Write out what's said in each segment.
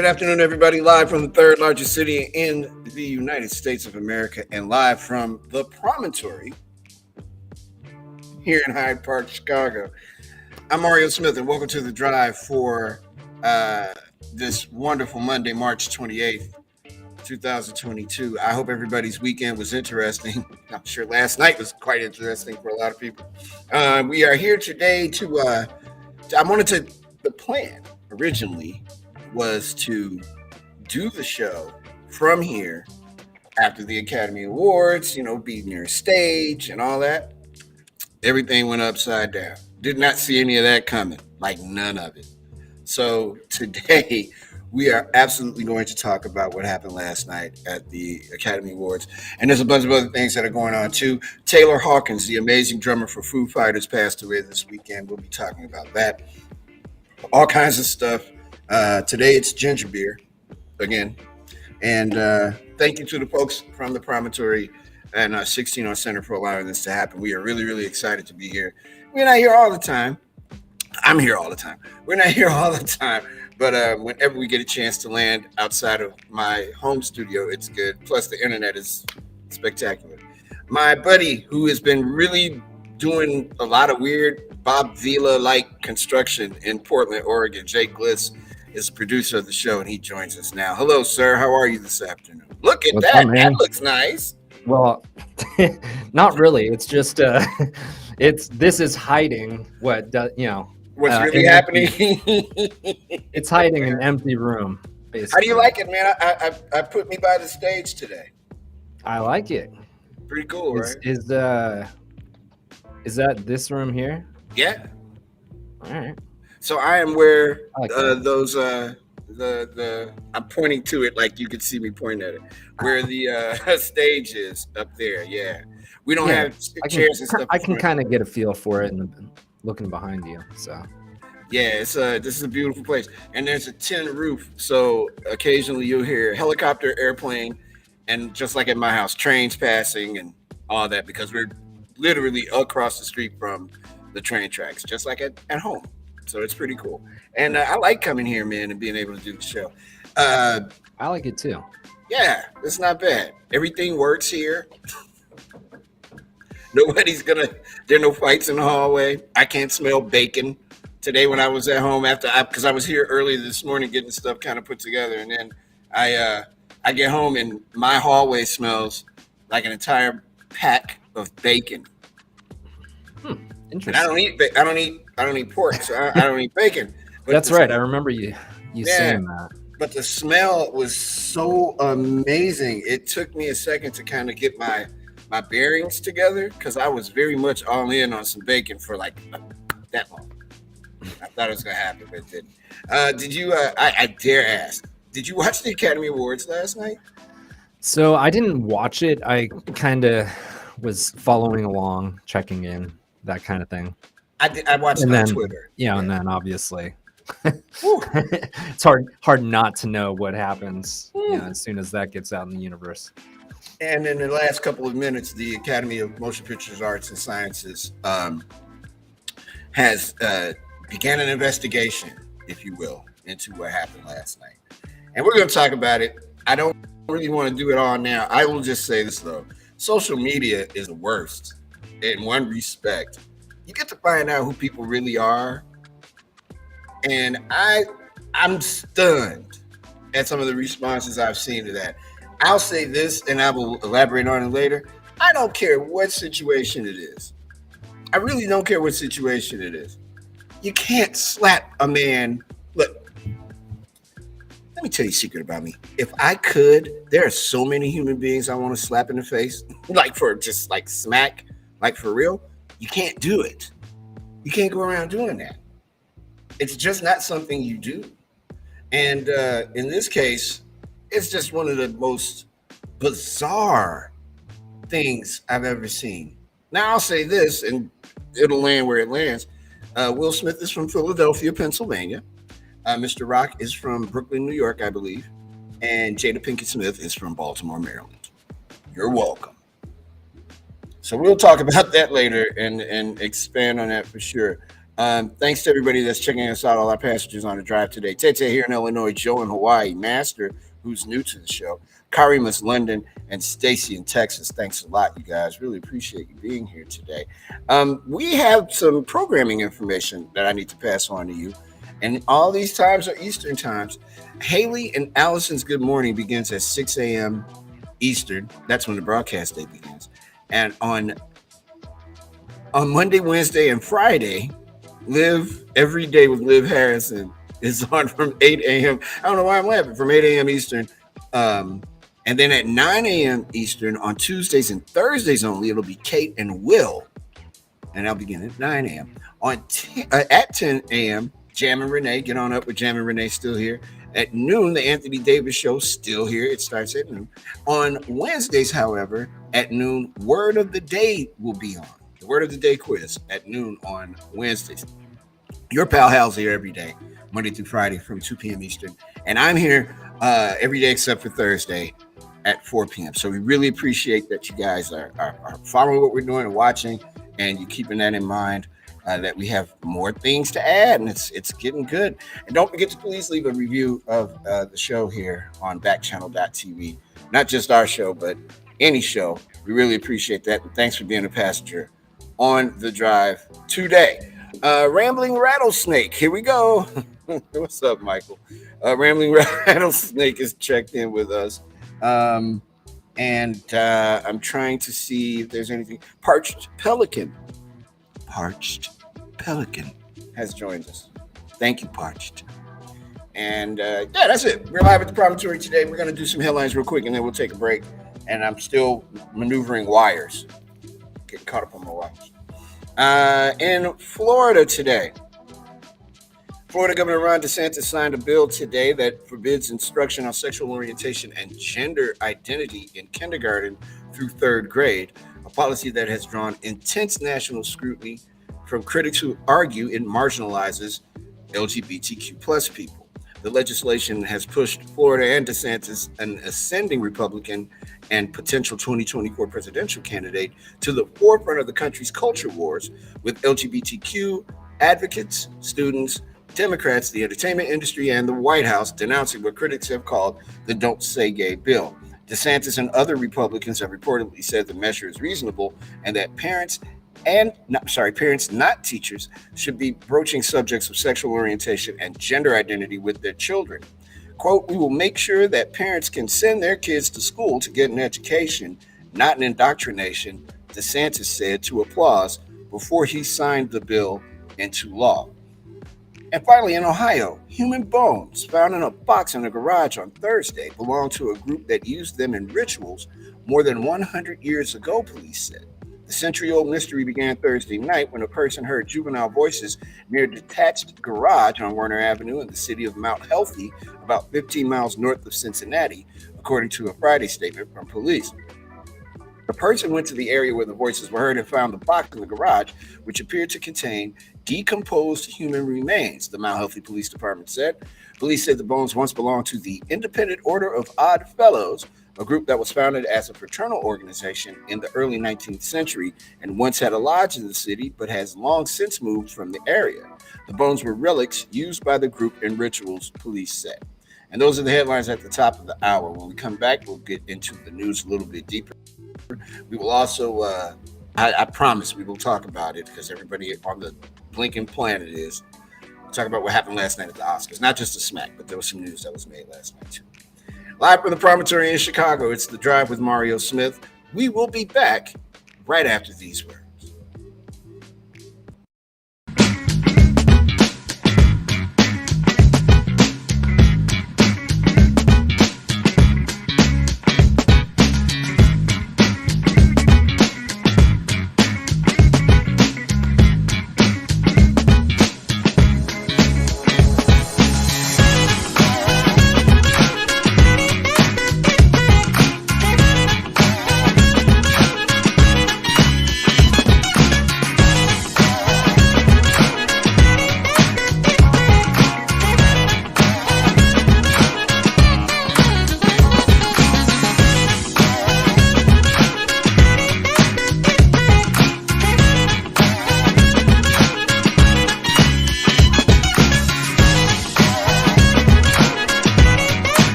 Good afternoon, everybody. Live from the third largest city in the United States of America and live from the Promontory here in Hyde Park, Chicago. I'm Mario Smith, and welcome to the drive for this wonderful Monday, March 28th, 2022. I hope everybody's weekend was interesting. I'm sure last night was quite interesting for a lot of people. We are here today the plan originally was to do the show from here after the Academy Awards, be near stage and all that. Everything went upside down. Did not see any of that coming, like none of it. So today we are absolutely going to talk about what happened last night at the Academy Awards. And there's a bunch of other things that are going on too. Taylor Hawkins, the amazing drummer for Foo Fighters, passed away this weekend. We'll be talking about that. All kinds of stuff. Today it's ginger beer again. And thank you to the folks from the Promontory and 16 on Center for allowing this to happen. We are really, really excited to be here. We're not here all the time. I'm here all the time. We're not here all the time. But whenever we get a chance to land outside of my home studio, it's good. Plus, the internet is spectacular. My buddy, who has been really doing a lot of weird Bob Vila-like construction in Portland, Oregon, Jake Gliss, is the producer of the show, and he joins us now. Hello, sir. How are you this afternoon? Look at What's that. Up, that looks nice. Well, not really. It's just this is hiding what what's really happening. It's hiding an empty room, basically. How do you like it, man? I put me by the stage today. I like it. Pretty cool, right? Is that this room here? Yeah. All right. So I am where like those I'm pointing to it like you could see me pointing at it. Where the stage is up there. Yeah. We don't have chairs and stuff. I can kind of get a feel for it and looking behind you. So yeah, this is a beautiful place. And there's a tin roof. So occasionally you'll hear helicopter, airplane, and just like at my house, trains passing and all that, because we're literally across the street from the train tracks, just like at home. So it's pretty cool. And I like coming here, man, and being able to do the show. I like it too. Yeah, it's not bad. Everything works here. There are no fights in the hallway. I can't smell bacon. Today when I was at home because I was here early this morning getting stuff kind of put together, and then I get home and my hallway smells like an entire pack of bacon. Interesting. And I don't eat pork, so I don't eat bacon. But that's right. I remember you saying that. But the smell was so amazing. It took me a second to kind of get my bearings together, because I was very much all in on some bacon for like that long. I thought it was gonna happen, but it didn't. Did you? I dare ask. Did you watch the Academy Awards last night? So I didn't watch it. I kind of was following along, checking in, that kind of thing. I watched it on Twitter. Yeah, and then obviously it's hard not to know what happens as soon as that gets out in the universe. And in the last couple of minutes, the Academy of Motion Pictures Arts and Sciences has began an investigation, if you will, into what happened last night. And we're going to talk about it. I don't really want to do it all now. I will just say this, though. Social media is the worst in one respect. You get to find out who people really are. And I'm stunned at some of the responses I've seen to that. I'll say this, and I will elaborate on it later. I don't care what situation it is. I really don't care what situation it is. You can't slap a man. Look, let me tell you a secret about me. If I could, there are so many human beings I want to slap in the face, like for just like smack, like for real. You can't do it. You can't go around doing that. It's just not something you do. And in this case, it's just one of the most bizarre things I've ever seen. Now, I'll say this, and it'll land where it lands. Will Smith is from Philadelphia, Pennsylvania. Mr. Rock is from Brooklyn, New York, I believe. And Jada Pinkett Smith is from Baltimore, Maryland. You're welcome. So we'll talk about that later and expand on that for sure. Thanks to everybody that's checking us out, all our passengers on the drive today. Tete here in Illinois, Joe in Hawaii, Master, who's new to the show, Karima's London, and Stacy in Texas. Thanks a lot, you guys. Really appreciate you being here today. We have some programming information that I need to pass on to you. And all these times are Eastern times. Haley and Allison's Good Morning begins at 6 a.m. Eastern. That's when the broadcast day begins. And on Monday, Wednesday, and Friday, Live Every Day with Liv Harrison is on from 8 a.m. I don't know why I'm laughing. From 8 a.m. Eastern. And then at 9 a.m. Eastern on Tuesdays and Thursdays only, it'll be Kate and Will. And I'll begin at 9 a.m. At 10 a.m., Jam and Renee. Get on up with Jam and Renee, still here. At noon, the Anthony Davis Show, still here. It starts at noon. On Wednesdays, however, at noon, Word of the Day will be on. The Word of the Day quiz at noon on Wednesdays. Your pal Hal's here every day, Monday through Friday from 2 p.m. Eastern. And I'm here every day except for Thursday at 4 p.m. So we really appreciate that you guys are following what we're doing and watching, and you keeping that in mind. That we have more things to add, and it's getting good. And don't forget to please leave a review of the show here on Backchannel.tv. Not just our show, but any show. We really appreciate that. And thanks for being a passenger on the drive today. Rambling Rattlesnake, here we go. What's up, Michael? Rambling Rattlesnake is checked in with us. And I'm trying to see if there's anything. Parched Pelican has joined us. Thank you, Parched. And yeah, that's it. We're live at the promontory today. We're going to do some headlines real quick, and then we'll take a break. And I'm still maneuvering wires, getting caught up on my wires. In Florida today, Florida Governor Ron DeSantis signed a bill today that forbids instruction on sexual orientation and gender identity in kindergarten through third grade, a policy that has drawn intense national scrutiny from critics who argue it marginalizes LGBTQ plus people. The legislation has pushed Florida and DeSantis, an ascending Republican and potential 2024 presidential candidate, to the forefront of the country's culture wars, with LGBTQ advocates, students, Democrats, the entertainment industry, and the White House denouncing what critics have called the Don't Say Gay bill. DeSantis and other Republicans have reportedly said the measure is reasonable and that parents, not teachers, should be broaching subjects of sexual orientation and gender identity with their children. Quote, "We will make sure that parents can send their kids to school to get an education, not an indoctrination," DeSantis said to Applause before he signed the bill into law. And finally, in Ohio, human bones found in a box in a garage on Thursday belonged to a group that used them in rituals more than 100 years ago, police said. The century-old mystery began Thursday night when a person heard juvenile voices near a detached garage on Warner Avenue in the city of Mount Healthy, about 15 miles north of Cincinnati, according to a Friday statement from police. The person went to the area where the voices were heard and found the box in the garage, which appeared to contain decomposed human remains, the Mount Healthy Police Department said. Police said the bones once belonged to the Independent Order of Odd Fellows, a group that was founded as a fraternal organization in the early 19th century and once had a lodge in the city, but has long since moved from the area. The bones were relics used by the group in rituals, police said. And those are the headlines at the top of the hour. When we come back, we'll get into the news a little bit deeper. We will also, I promise we will talk about it because everybody on the blinking planet is. We'll talk about what happened last night at the Oscars. Not just a smack, but there was some news that was made last night too. Live from the promontory in Chicago, it's The Drive with Mario Smith. We will be back right after these words.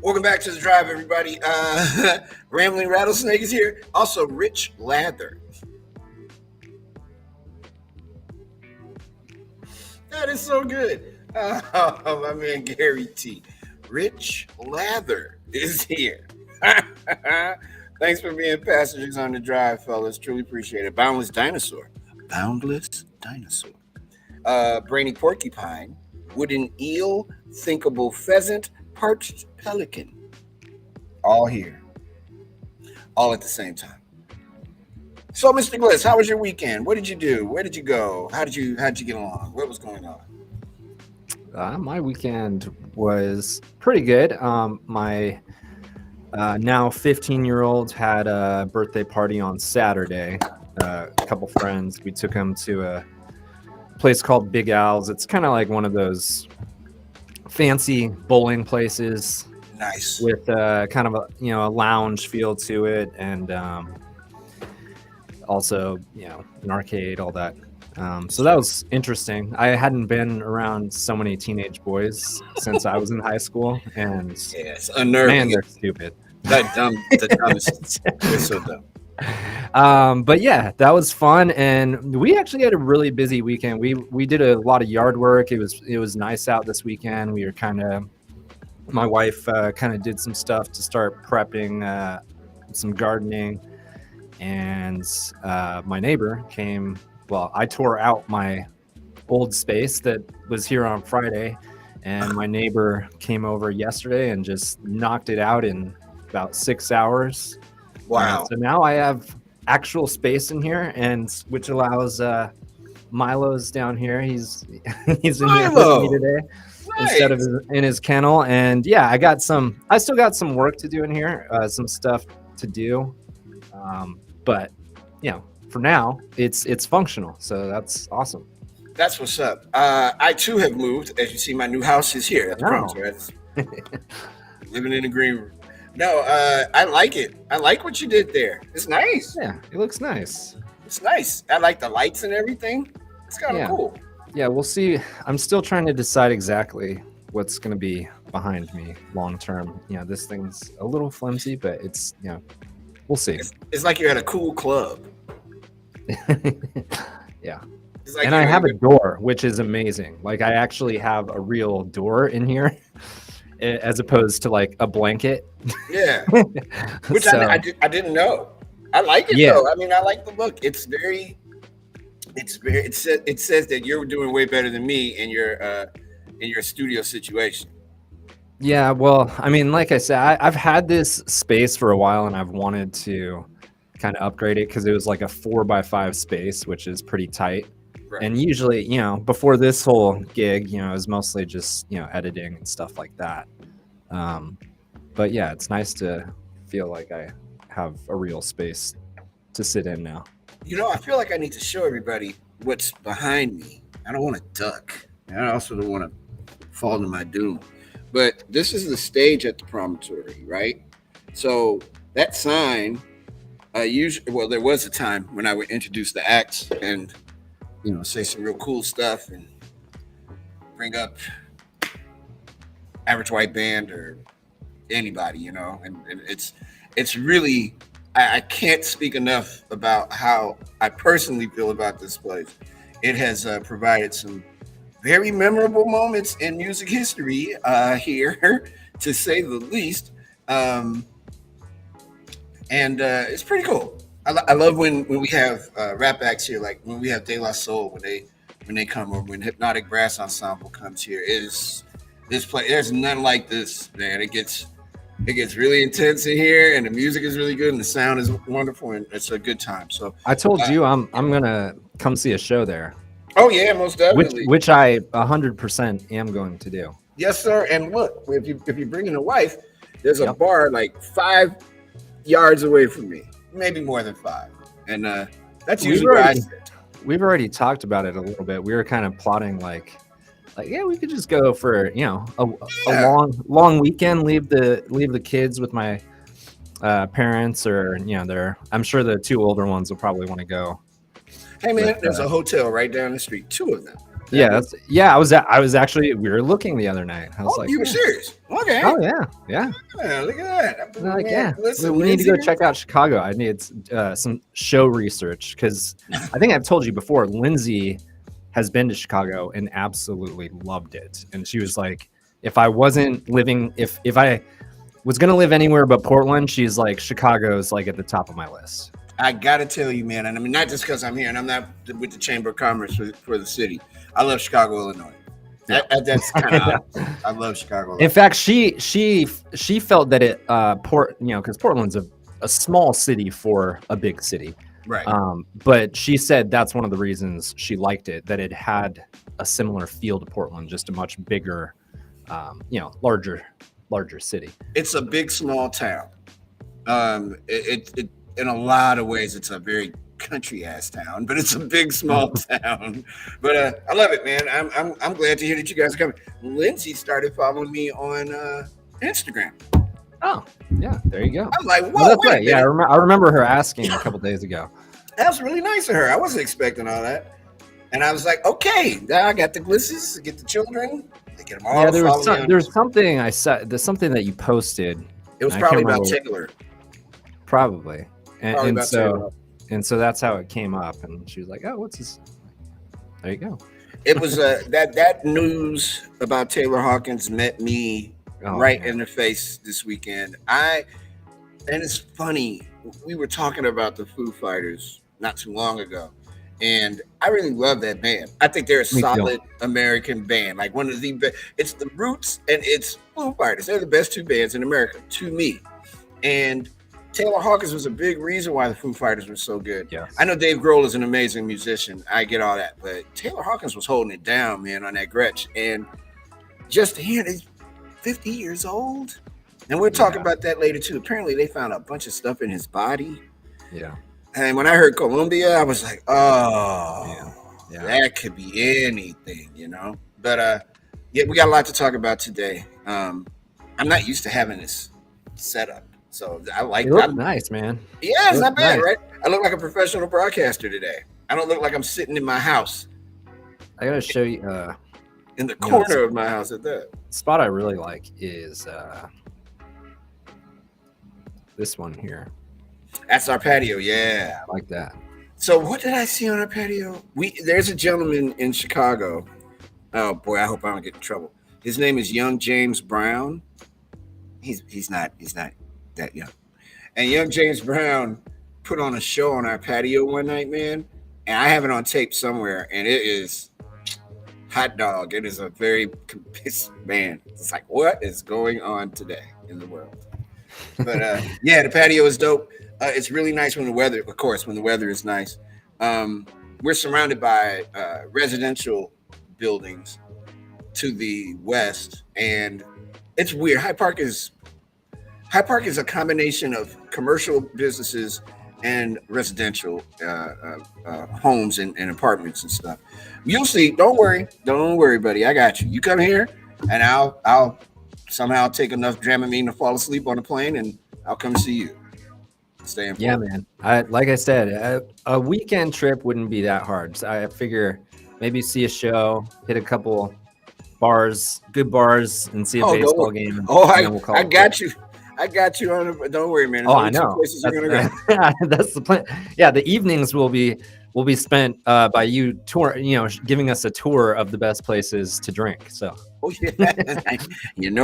Welcome back to the drive, everybody. Rambling Rattlesnake is here. Also, Rich Lather. That is so good. Oh, my man Gary T. Rich Lather is here. Thanks for being passengers on the drive, fellas. Truly appreciate it. Boundless Dinosaur. Boundless Dinosaur. Brainy Porcupine. Wooden Eel. Thinkable Pheasant. Parched Pelican. All here. All at the same time. So, Mr. Gliss, how was your weekend? What did you do? Where did you go? How'd you get along? What was going on? My weekend was pretty good. My now 15-year-old had a birthday party on Saturday. A couple friends. We took him to a place called Big Al's. It's kind of like one of those fancy bowling places. Nice. With kind of a lounge feel to it, and also an arcade, all that. So that was interesting. I hadn't been around so many teenage boys since I was in high school, and yeah, it's unnerving. Man, they're stupid. The dumbest. They're so dumb. But yeah, that was fun, and we actually had a really busy weekend. We did a lot of yard work. It was nice out this weekend. We were my wife kind of did some stuff to start prepping some gardening, and my neighbor came. Well, I tore out my old space that was here on Friday, and my neighbor came over yesterday and just knocked it out in about 6 hours. Wow. So now I have actual space in here, and which allows Milo's down here. He's in here with me today. Nice. Instead of in his kennel. And yeah, I still got some work to do in here, some stuff to do. But for now it's functional. So that's awesome. That's what's up. I too have moved. As you see, my new house is here at the Crumbs. Living in the green room. No, I like it. I like what you did there. It's nice. Yeah, it looks nice. It's nice. I like the lights and everything. It's kind of cool. Yeah, we'll see. I'm still trying to decide exactly what's going to be behind me long term. This thing's a little flimsy, but it's, we'll see. It's like you're at a cool club. Yeah. Like and I have a door, which is amazing. Like, I actually have a real door in here as opposed to like a blanket. Yeah. Which so, I didn't know. I like it though. I mean, I like the look. It says that you're doing way better than me in your studio situation. Yeah, well, I mean, like I said, I've had this space for a while, and I've wanted to kind of upgrade it because it was like a 4x5 space, which is pretty tight. Right. And usually, before this whole gig, it was mostly just editing and stuff like that. But yeah, it's nice to feel like I have a real space to sit in now. I feel like I need to show everybody what's behind me. I don't want to duck. I also don't want to fall to my doom. But this is the stage at the promontory, right? So that sign, there was a time when I would introduce the acts and, say some real cool stuff and bring up Average White Band or anybody, and it's really, I can't speak enough about how I personally feel about this place. It has provided some very memorable moments in music history here, to say the least. And it's pretty cool. I love when we have rap acts here, like when we have De La Soul, when they come, or when Hypnotic Brass Ensemble comes here. There's none like this, man. It gets really intense in here, and the music is really good, and the sound is wonderful, and it's a good time. So I told you I'm gonna come see a show there. Oh yeah, most definitely. Which I 100% am going to do. Yes, sir. And look, if you're bringing a wife, there's a bar like 5 yards away from me, maybe more than 5, and that's usually where I sit. We've already talked about it a little bit. We were kind of plotting like we could just go for a long weekend, leave the kids with my parents, or I'm sure the 2 older ones will probably want to go. Hey man, there's a hotel right down the street, 2 of them. I was actually, we were looking the other night. I was like, you were serious? Okay. oh yeah. Yeah, look at that. And I'm like, Man, yeah, listen, we need to go Lindsay, check out Chicago. I need some show research because I think I've told you before. Lindsay has been to Chicago and absolutely loved it, and she was like, if I wasn't living, if I was gonna live anywhere but Portland, she's like, Chicago's like at the top of my list. I gotta tell you, man, and I mean not just because I'm here and I'm not with the Chamber of Commerce for the city. I love Chicago, Illinois. That's kind of I love Chicago. In fact, she felt that it because Portland's a small city for a big city, right? But she said that's one of the reasons she liked it, that it had a similar feel to Portland, just a much bigger, larger city. It's a big small town. It in a lot of ways it's a very country ass town, but it's a big small town. But I love it, man. I'm glad to hear that you guys are coming. Lindsay started following me on Instagram. Oh yeah, there you go. I'm like, whoa, well, that's right. Yeah, I remember her asking a couple days ago. That was really nice of her. I wasn't expecting all that, and I was like, okay, now I got the glisses, get the children, get them all. Yeah, there's something I said. There's something that you posted. It was probably about Taylor. Probably. And so that's how it came up, and she was like, "Oh, what's this?" There you go. It was that news about Taylor Hawkins met me in the face this weekend. And it's funny. We were talking about the Foo Fighters not too long ago, and I really love that band. I think they're a solid American band, like one of the best. It's the Roots and it's Foo Fighters. They're the best two bands in America to me, and Taylor Hawkins was a big reason why the Foo Fighters were so good. Yes. I know Dave Grohl is an amazing musician. I get all that. But Taylor Hawkins was holding it down, man, on that Gretsch. And just hearing he's 50 years old. And we'll talk about that later, too. Apparently, they found a bunch of stuff in his body. Yeah. And when I heard Columbia, I was like, that could be anything, But, we got a lot to talk about today. I'm not used to having this setup. So I like it. Nice, man. Yeah, it's not bad, right? I look like a professional broadcaster today. I don't look like I'm sitting in my house. I gotta show you in the corner of my house at that. Spot I really like is this one here. That's our patio, yeah. I like that. So what did I see on our patio? There's a gentleman in Chicago. Oh boy, I hope I don't get in trouble. His name is Young James Brown. He's not that young. And Young James Brown put on a show on our patio one night, man. And I have it on tape somewhere, and it is hot dog. It is a very man. It's like, what is going on today in the world? But the patio is dope. It's really nice when the weather is nice. We're surrounded by residential buildings to the west, and it's weird. Hyde Park is a combination of commercial businesses and residential homes and apartments and stuff. You'll see. Don't worry, buddy. I got you. You come here, and I'll somehow take enough Dramamine to fall asleep on the plane, and I'll come see you. Stay in. Yeah, man. Like I said, a weekend trip wouldn't be that hard. So I figure maybe see a show, hit a couple bars, good bars, and see a baseball game. I got you. I got you on it. Don't worry, man. I know. Places you're gonna go. That's the plan. Yeah, the evenings will be spent by you giving us a tour of the best places to drink. So. Oh yeah,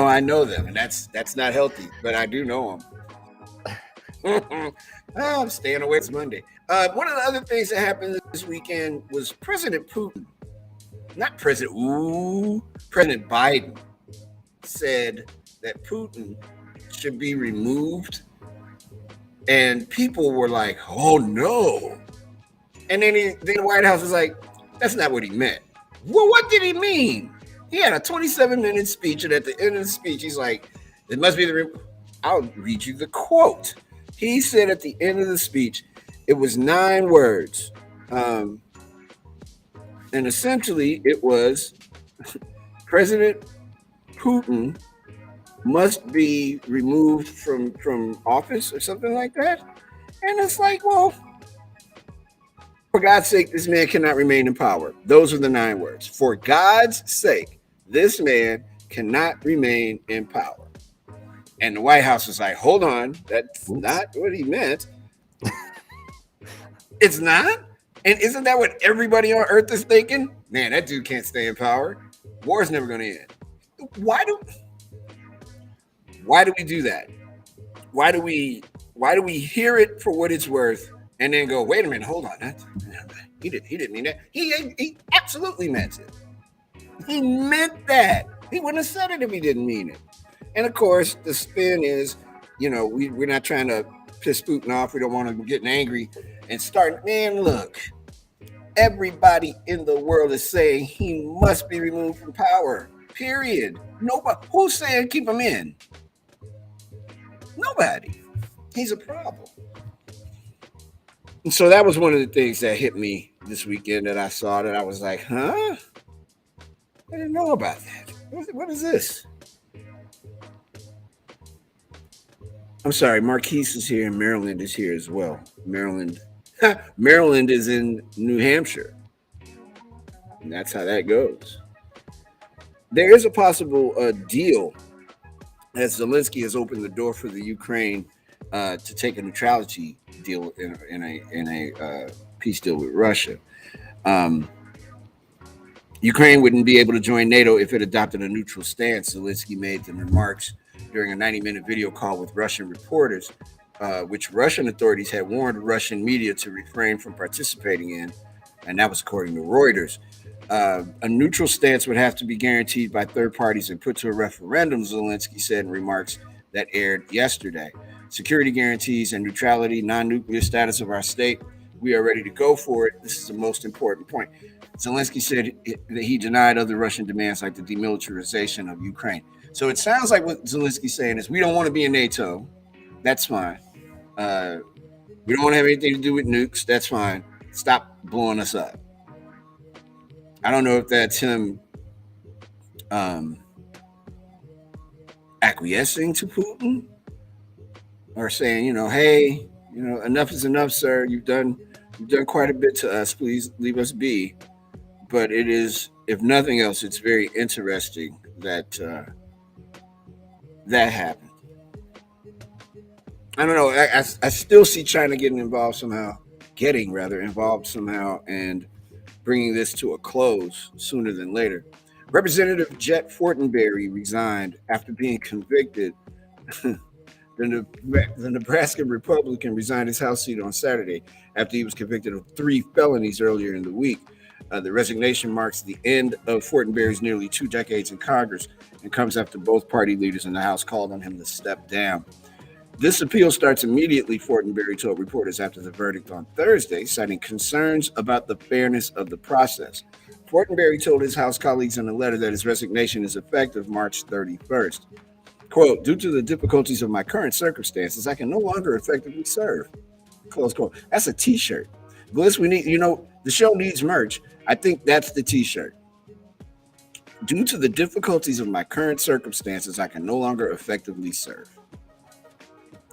I know them, and that's not healthy, but I do know them. I'm staying away. It's Monday. One of the other things that happened this weekend was President Biden said that Putin should be removed, and people were like, "Oh no!" And then the White House was like, "That's not what he meant." Well, what did he mean? He had a 27-minute speech, and at the end of the speech, he's like, "It must be I'll read you the quote. He said at the end of the speech, it was 9 words, and essentially it was President Putin must be removed from office or something like that. And it's like, well, For God's sake, this man cannot remain in power. Those are the 9 words. For God's sake, this man cannot remain in power. And the White House was like, hold on, that's not what he meant. It's not? And isn't that what everybody on earth is thinking? Man, that dude can't stay in power. War's never going to end. Why do we do that? Why do we hear it for what it's worth and then go, wait a minute, hold on. He didn't mean that. He absolutely meant it. He meant that. He wouldn't have said it if he didn't mean it. And of course, the spin is, we're not trying to piss Putin off. We don't want to get angry and start, man, look, everybody in the world is saying he must be removed from power, period. Nobody. Who's saying keep him in? Nobody. He's a problem. And so that was one of the things that hit me this weekend that I saw that I was like, huh? I didn't know about that. What is this? I'm sorry, Marquise is here and Maryland is here as well. Maryland is in New Hampshire. And that's how that goes. There is a possible deal as Zelensky has opened the door for the Ukraine to take a neutrality deal in a peace deal with Russia. Ukraine wouldn't be able to join NATO if it adopted a neutral stance. Zelensky made the remarks during a 90-minute video call with Russian reporters, which Russian authorities had warned Russian media to refrain from participating in, and that was according to Reuters. A neutral stance would have to be guaranteed by third parties and put to a referendum, Zelensky said in remarks that aired yesterday. Security guarantees and neutrality, non-nuclear status of our state, we are ready to go for it. This is the most important point. Zelensky said that he denied other Russian demands like the demilitarization of Ukraine. So it sounds like what Zelensky's saying is we don't want to be in NATO. That's fine. We don't want to have anything to do with nukes. That's fine. Stop blowing us up. I don't know if that's him acquiescing to Putin or saying, hey, enough is enough, sir. You've done quite a bit to us. Please leave us be. But it is, if nothing else, it's very interesting that that happened. I don't know. I still see China getting involved somehow, and bringing this to a close sooner than later. Representative Jet Fortenberry resigned after being convicted. The Nebraska Republican resigned his House seat on Saturday after he was convicted of 3 felonies earlier in the week. The resignation marks the end of Fortenberry's nearly 2 decades in Congress and comes after both party leaders in the House called on him to step down. This appeal starts immediately, Fortenberry told reporters after the verdict on Thursday, citing concerns about the fairness of the process. Fortenberry told his House colleagues in a letter that his resignation is effective March 31st. Quote, due to the difficulties of my current circumstances, I can no longer effectively serve. Close quote. That's a t-shirt. Bliss, we need, the show needs merch. I think that's the t-shirt. Due to the difficulties of my current circumstances, I can no longer effectively serve.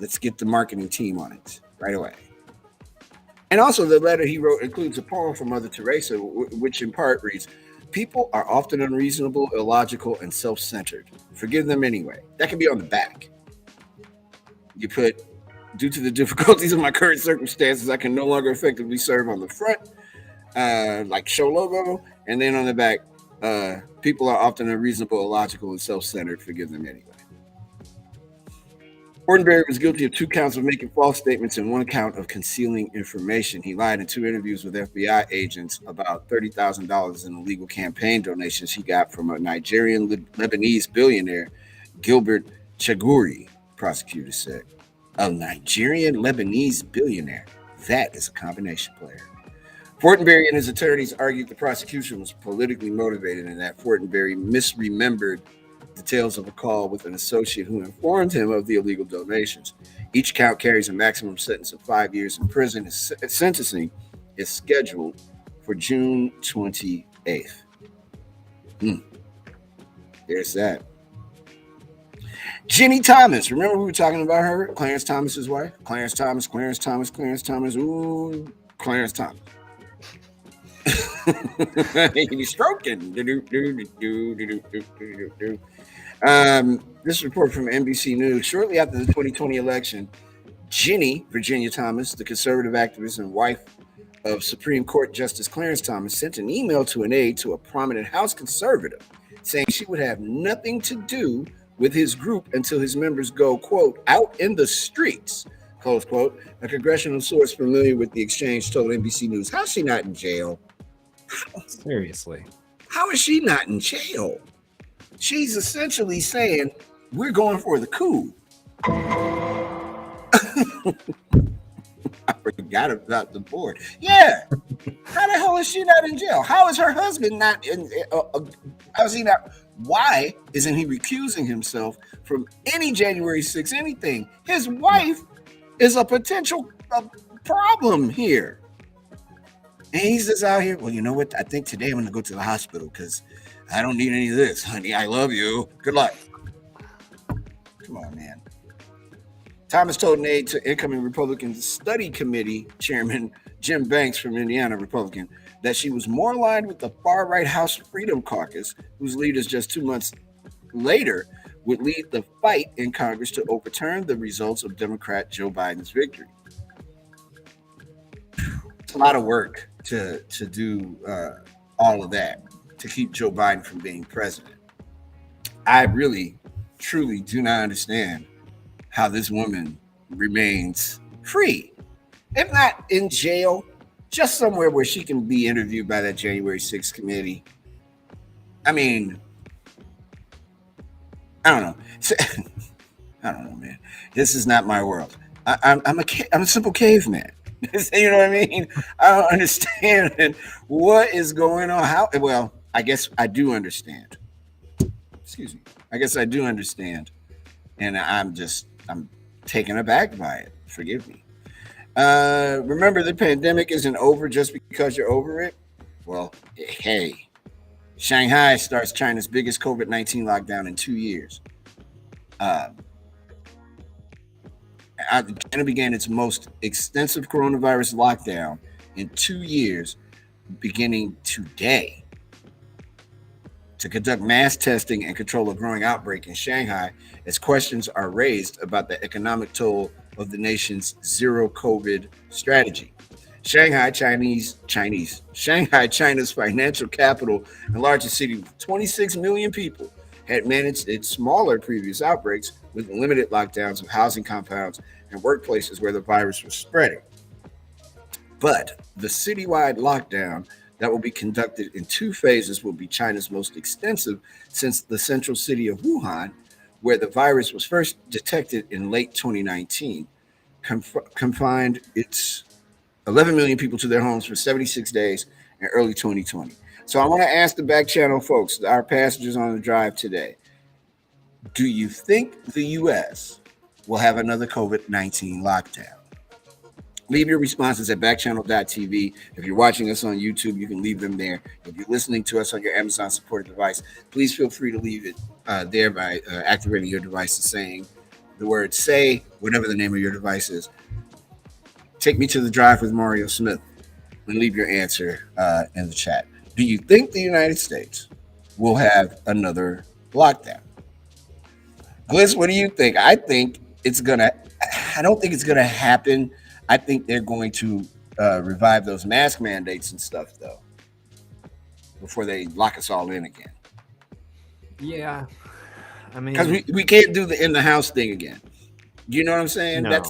Let's get the marketing team on it right away. And also the letter he wrote includes a poem from Mother Teresa, which in part reads, people are often unreasonable, illogical, and self-centered. Forgive them anyway. That can be on the back. You put, due to the difficulties of my current circumstances, I can no longer effectively serve on the front, like show logo. And then on the back, people are often unreasonable, illogical, and self-centered. Forgive them anyway. Fortenberry was guilty of 2 counts of making false statements and 1 count of concealing information. He lied in 2 interviews with FBI agents about $30,000 in illegal campaign donations he got from a Nigerian Lebanese billionaire, Gilbert Chaguri, prosecutors said. A Nigerian Lebanese billionaire. That is a combination player. Fortenberry and his attorneys argued the prosecution was politically motivated and that Fortenberry misremembered details of a call with an associate who informed him of the illegal donations. Each count carries a maximum sentence of 5 years in prison. His sentencing is scheduled for June 28th. There's that. Ginny Thomas. Remember we were talking about her? Clarence Thomas's wife? Clarence Thomas. Ooh, Clarence Thomas. He'd be stroking. This report from NBC News. Shortly after the 2020 election, Ginny Virginia Thomas, the conservative activist and wife of Supreme Court Justice Clarence Thomas, sent an email to an aide to a prominent House conservative saying she would have nothing to do with his group until his members go, quote, out in the streets, close quote. A congressional source familiar with the exchange told NBC News, how's she not in jail? Seriously. How is she not in jail? She's essentially saying, we're going for the coup. I forgot about the board. Yeah. How the hell is she not in jail? How is her husband not in? How is he not? Why isn't he recusing himself from any January 6th anything? His wife is a potential problem here. And he's just out here. Well, you know what? I think today I'm going to go to the hospital because I don't need any of this, honey. I love you. Good luck. Come on, man. Thomas told an aide to incoming Republican Study Committee Chairman Jim Banks from Indiana, Republican, that she was more aligned with the far-right House Freedom Caucus, whose leaders just 2 months later would lead the fight in Congress to overturn the results of Democrat Joe Biden's victory. It's a lot of work to do all of that, to keep Joe Biden from being president. I really, truly do not understand how this woman remains free, if not in jail, just somewhere where she can be interviewed by that January 6th committee. I mean, I don't know. I don't know, man. This is not my world. I'm a simple caveman. You know what I mean? I don't understand what is going on. How? Well, I guess I do understand. Excuse me. I guess I do understand, and I'm taken aback by it. Forgive me. Remember, the pandemic isn't over just because you're over it. Well, hey, Shanghai starts China's biggest COVID-19 lockdown in 2 years. China began its most extensive coronavirus lockdown in 2 years, beginning today, to conduct mass testing and control a growing outbreak in Shanghai, as questions are raised about the economic toll of the nation's zero COVID strategy. Shanghai, China's financial capital and largest city with 26 million people, had managed its smaller previous outbreaks with limited lockdowns of housing compounds and workplaces where the virus was spreading. But the citywide lockdown that will be conducted in 2 phases will be China's most extensive since the central city of Wuhan, where the virus was first detected in late 2019, confined its 11 million people to their homes for 76 days in early 2020. So I want to ask the Backchannel folks, our passengers on the drive today, do you think the U.S. will have another COVID-19 lockdown? Leave your responses at backchannel.tv. If you're watching us on YouTube, you can leave them there. If you're listening to us on your Amazon supported device, please feel free to leave it there by activating your device and saying the word "say," whatever the name of your device is. Take me to the drive with Mario Smith and leave your answer in the chat. Do you think the United States will have another lockdown? Gliss, what do you think? I don't think it's gonna happen. I think they're going to revive those mask mandates and stuff, though, before they lock us all in again. Yeah, I mean, because we can't do the in the house thing again. You know what I'm saying? No.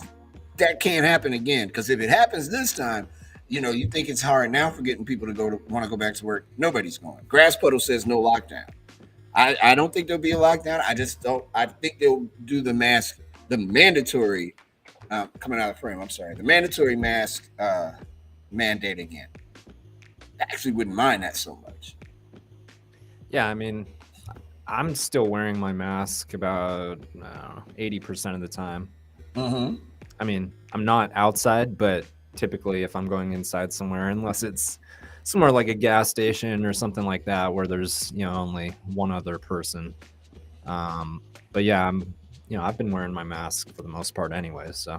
That can't happen again. Because if it happens this time, you think it's hard now for getting people to want to go back to work. Nobody's going. Grass Puddle says no lockdown. I don't think there'll be a lockdown. I just don't. I think they'll do the mandatory. Coming out of frame. I'm sorry. The mandatory mask mandate again. I actually wouldn't mind that so much. Yeah, I mean, I'm still wearing my mask about 80% of the time. Mm-hmm. I mean, I'm not outside, but typically if I'm going inside somewhere, unless it's somewhere like a gas station or something like that where there's only one other person. But yeah, I've been wearing my mask for the most part anyway. So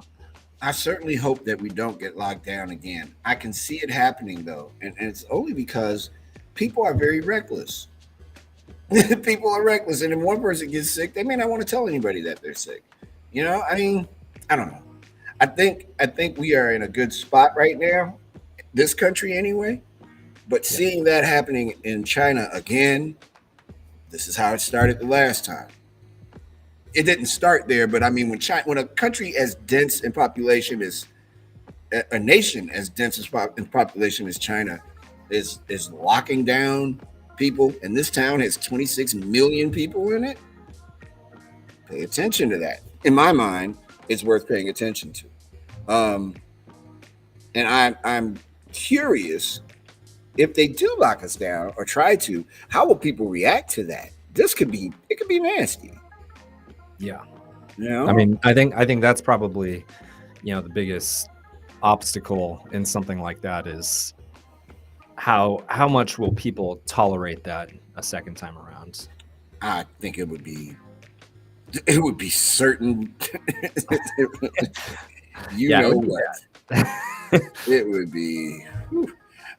I certainly hope that we don't get locked down again. I can see it happening though, and it's only because people are very reckless. People are reckless, and if one person gets sick, they may not want to tell anybody that they're sick. I mean, I don't know. I think we are in a good spot right now, this country anyway. But Yeah. seeing that happening in China again, this is how it started the last time. It didn't start there, but I mean, when a country as dense in population as a nation as dense in population as China is locking down people, and this town has 26 million people in it, pay attention to that. In my mind, it's worth paying attention to. Um, and I'm curious if they do lock us down or try to, how will people react to that? It could be nasty. Yeah. You know? I mean, I think that's probably, the biggest obstacle in something like that is how much will people tolerate that a second time around? I think it would be certain. Yeah, it would be What? It would be. Whew.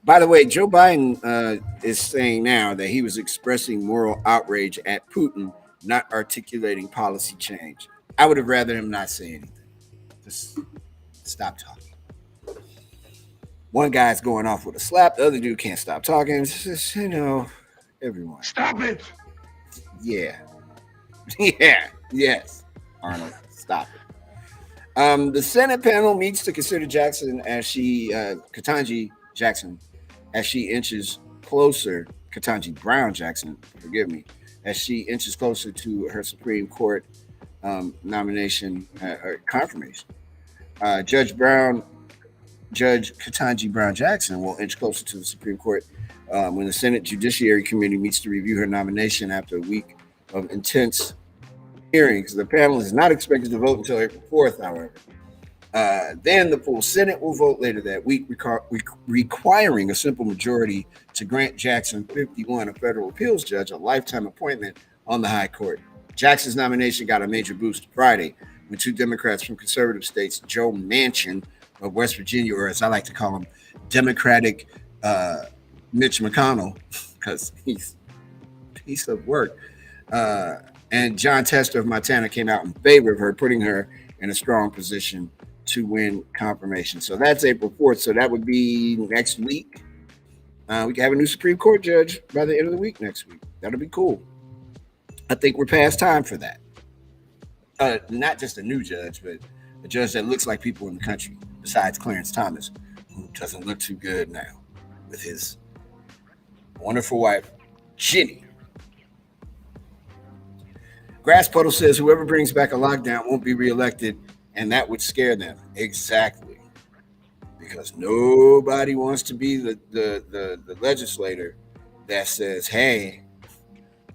By the way, Joe Biden is saying now that he was expressing moral outrage at Putin not articulating policy change. I would have rather him not say anything. Just stop talking. One guy's going off with a slap, the other dude can't stop talking. It's just, everyone. Stop it! Yeah. Yeah. Yes. Arnold, stop it. The Senate panel meets to consider Ketanji Jackson, as she inches closer, Ketanji Brown Jackson, forgive me, as she inches closer to her Supreme Court nomination or confirmation. Judge Ketanji Brown Jackson will inch closer to the Supreme Court when the Senate Judiciary Committee meets to review her nomination after a week of intense hearings. The panel is not expected to vote until April 4th, however. Then the full Senate will vote later that week, requiring a simple majority to grant Jackson 51, a federal appeals judge, a lifetime appointment on the High Court. Jackson's nomination got a major boost Friday when two Democrats from conservative states, Joe Manchin of West Virginia, or as I like to call him, Democratic Mitch McConnell, because he's a piece of work, and John Tester of Montana came out in favor of her, putting her in a strong position to win confirmation. So that's April 4th. So that would be next week. We can have a new Supreme Court judge by the end of the week next week. That'll be cool. I think we're past time for that. Not just a new judge, but a judge that looks like people in the country, besides Clarence Thomas, who doesn't look too good now with his wonderful wife, Ginny. Grass Puddle says whoever brings back a lockdown won't be reelected, and that would scare them. Exactly. Because nobody wants to be the legislator that says, hey,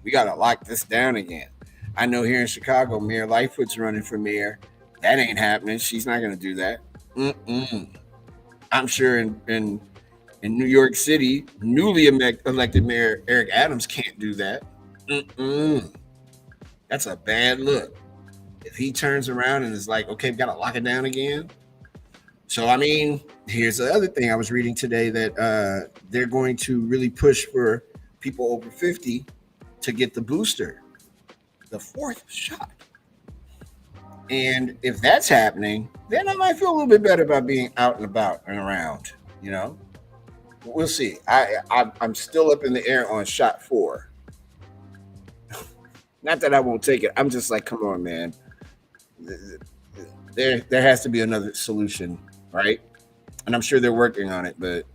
we got to lock this down again. I know here in Chicago, Mayor Lightfoot's running for mayor. That ain't happening. She's not going to do that. I'm sure in New York City, newly elected Mayor Eric Adams can't do that. That's a bad look. If he turns around and is like, okay, we got to lock it down again. So, I mean, here's the other thing I was reading today that they're going to really push for people over 50 to get the booster, the fourth shot. And if that's happening, then I might feel a little bit better about being out and about and around, We'll see. I'm still up in the air on shot 4. Not that I won't take it. I'm just like, come on, man. There has to be another solution, right? And I'm sure they're working on it, but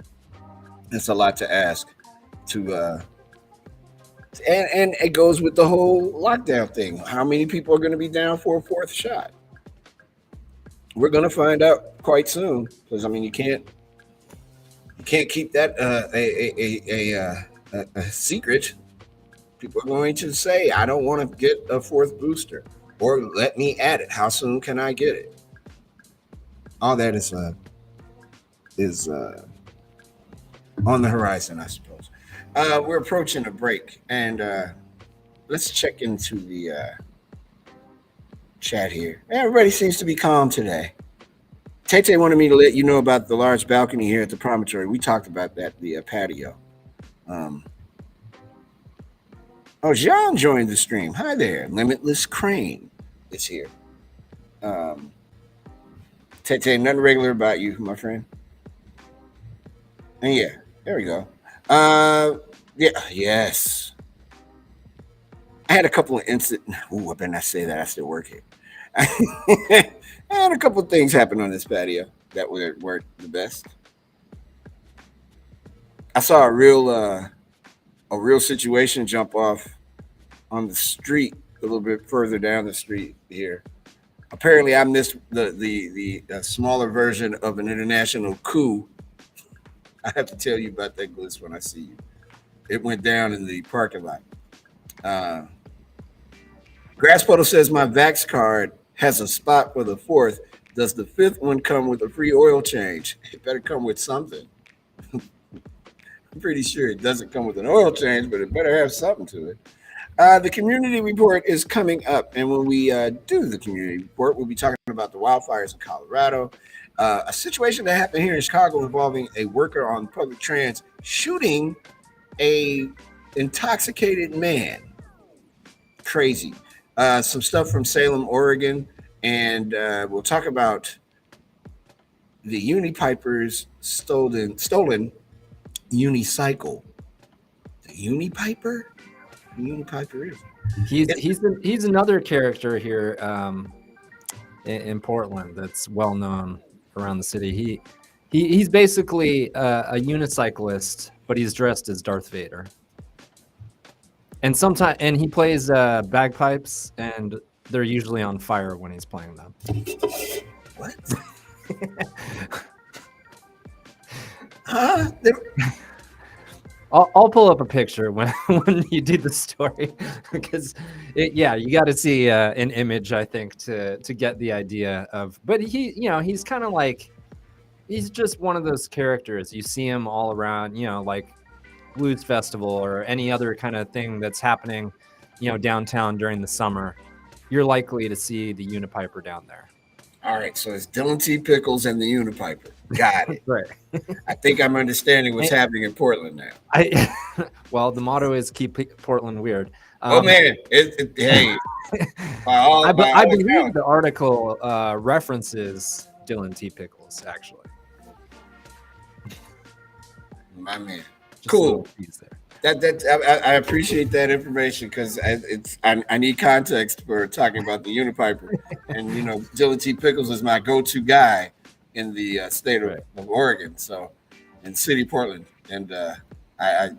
it's a lot to ask to and it goes with the whole lockdown thing. How many people are going to be down for a fourth shot? We're going to find out quite soon, because I mean, you can't keep that a secret. People are going to say, I don't want to get a fourth booster, or let me add it. How soon can I get it? All that is on the horizon, I suppose. We're approaching a break, and let's check into the chat here. Everybody seems to be calm today. Tay wanted me to let you know about the large balcony here at the promontory. We talked about that, the patio. Um, oh, Jean joined the stream. Hi there. Limitless Crane is here. Um, Tay, nothing regular about you, my friend. And yeah, there we go. Yeah, yes. I had a couple of incidents. Ooh, I better not say that. I still work here. I had a couple of things happen on this patio that weren't the best. I saw a real situation jump off on the street a little bit further down the street here. Apparently, I missed the smaller version of an international coup. I have to tell you about that, Gliss, when I see you. It went down in the parking lot. Uh, Grass Puddle says my Vax card has a spot for the fourth. Does the fifth one come with a free oil change? It better come with something. I'm pretty sure it doesn't come with an oil change, but it better have something to it. The community report is coming up, and when we do the community report, we'll be talking about the wildfires in Colorado, a situation that happened here in Chicago involving a worker on public trans shooting a intoxicated man. Crazy. Some stuff from Salem, Oregon, and we'll talk about the Unipiper's stolen unicycle. The Unipiper? The Unipiper is. He's another character here in Portland that's well known around the city. He's basically a unicyclist, but he's dressed as Darth Vader. And he plays bagpipes, and they're usually on fire when he's playing them. What? Huh? I'll pull up a picture when you do the story, because you got to see an image, I think, to get the idea of. But he's kind of like, he's just one of those characters. You see him all around, like Blues Festival or any other kind of thing that's happening, downtown during the summer. You're likely to see the Unipiper down there. All right, so it's Dylan T. Pickles and the Unipiper. Got it. Right. I think I'm understanding what's happening in Portland now. Well, the motto is keep Portland weird. Oh man, hey. I believe the article references Dylan T. Pickles, actually. My man. Just Cool. I appreciate that information, because I need context for talking about the Unipiper, and Dylan T. Pickles is my go-to guy in the state of Oregon, so in city Portland, and I'm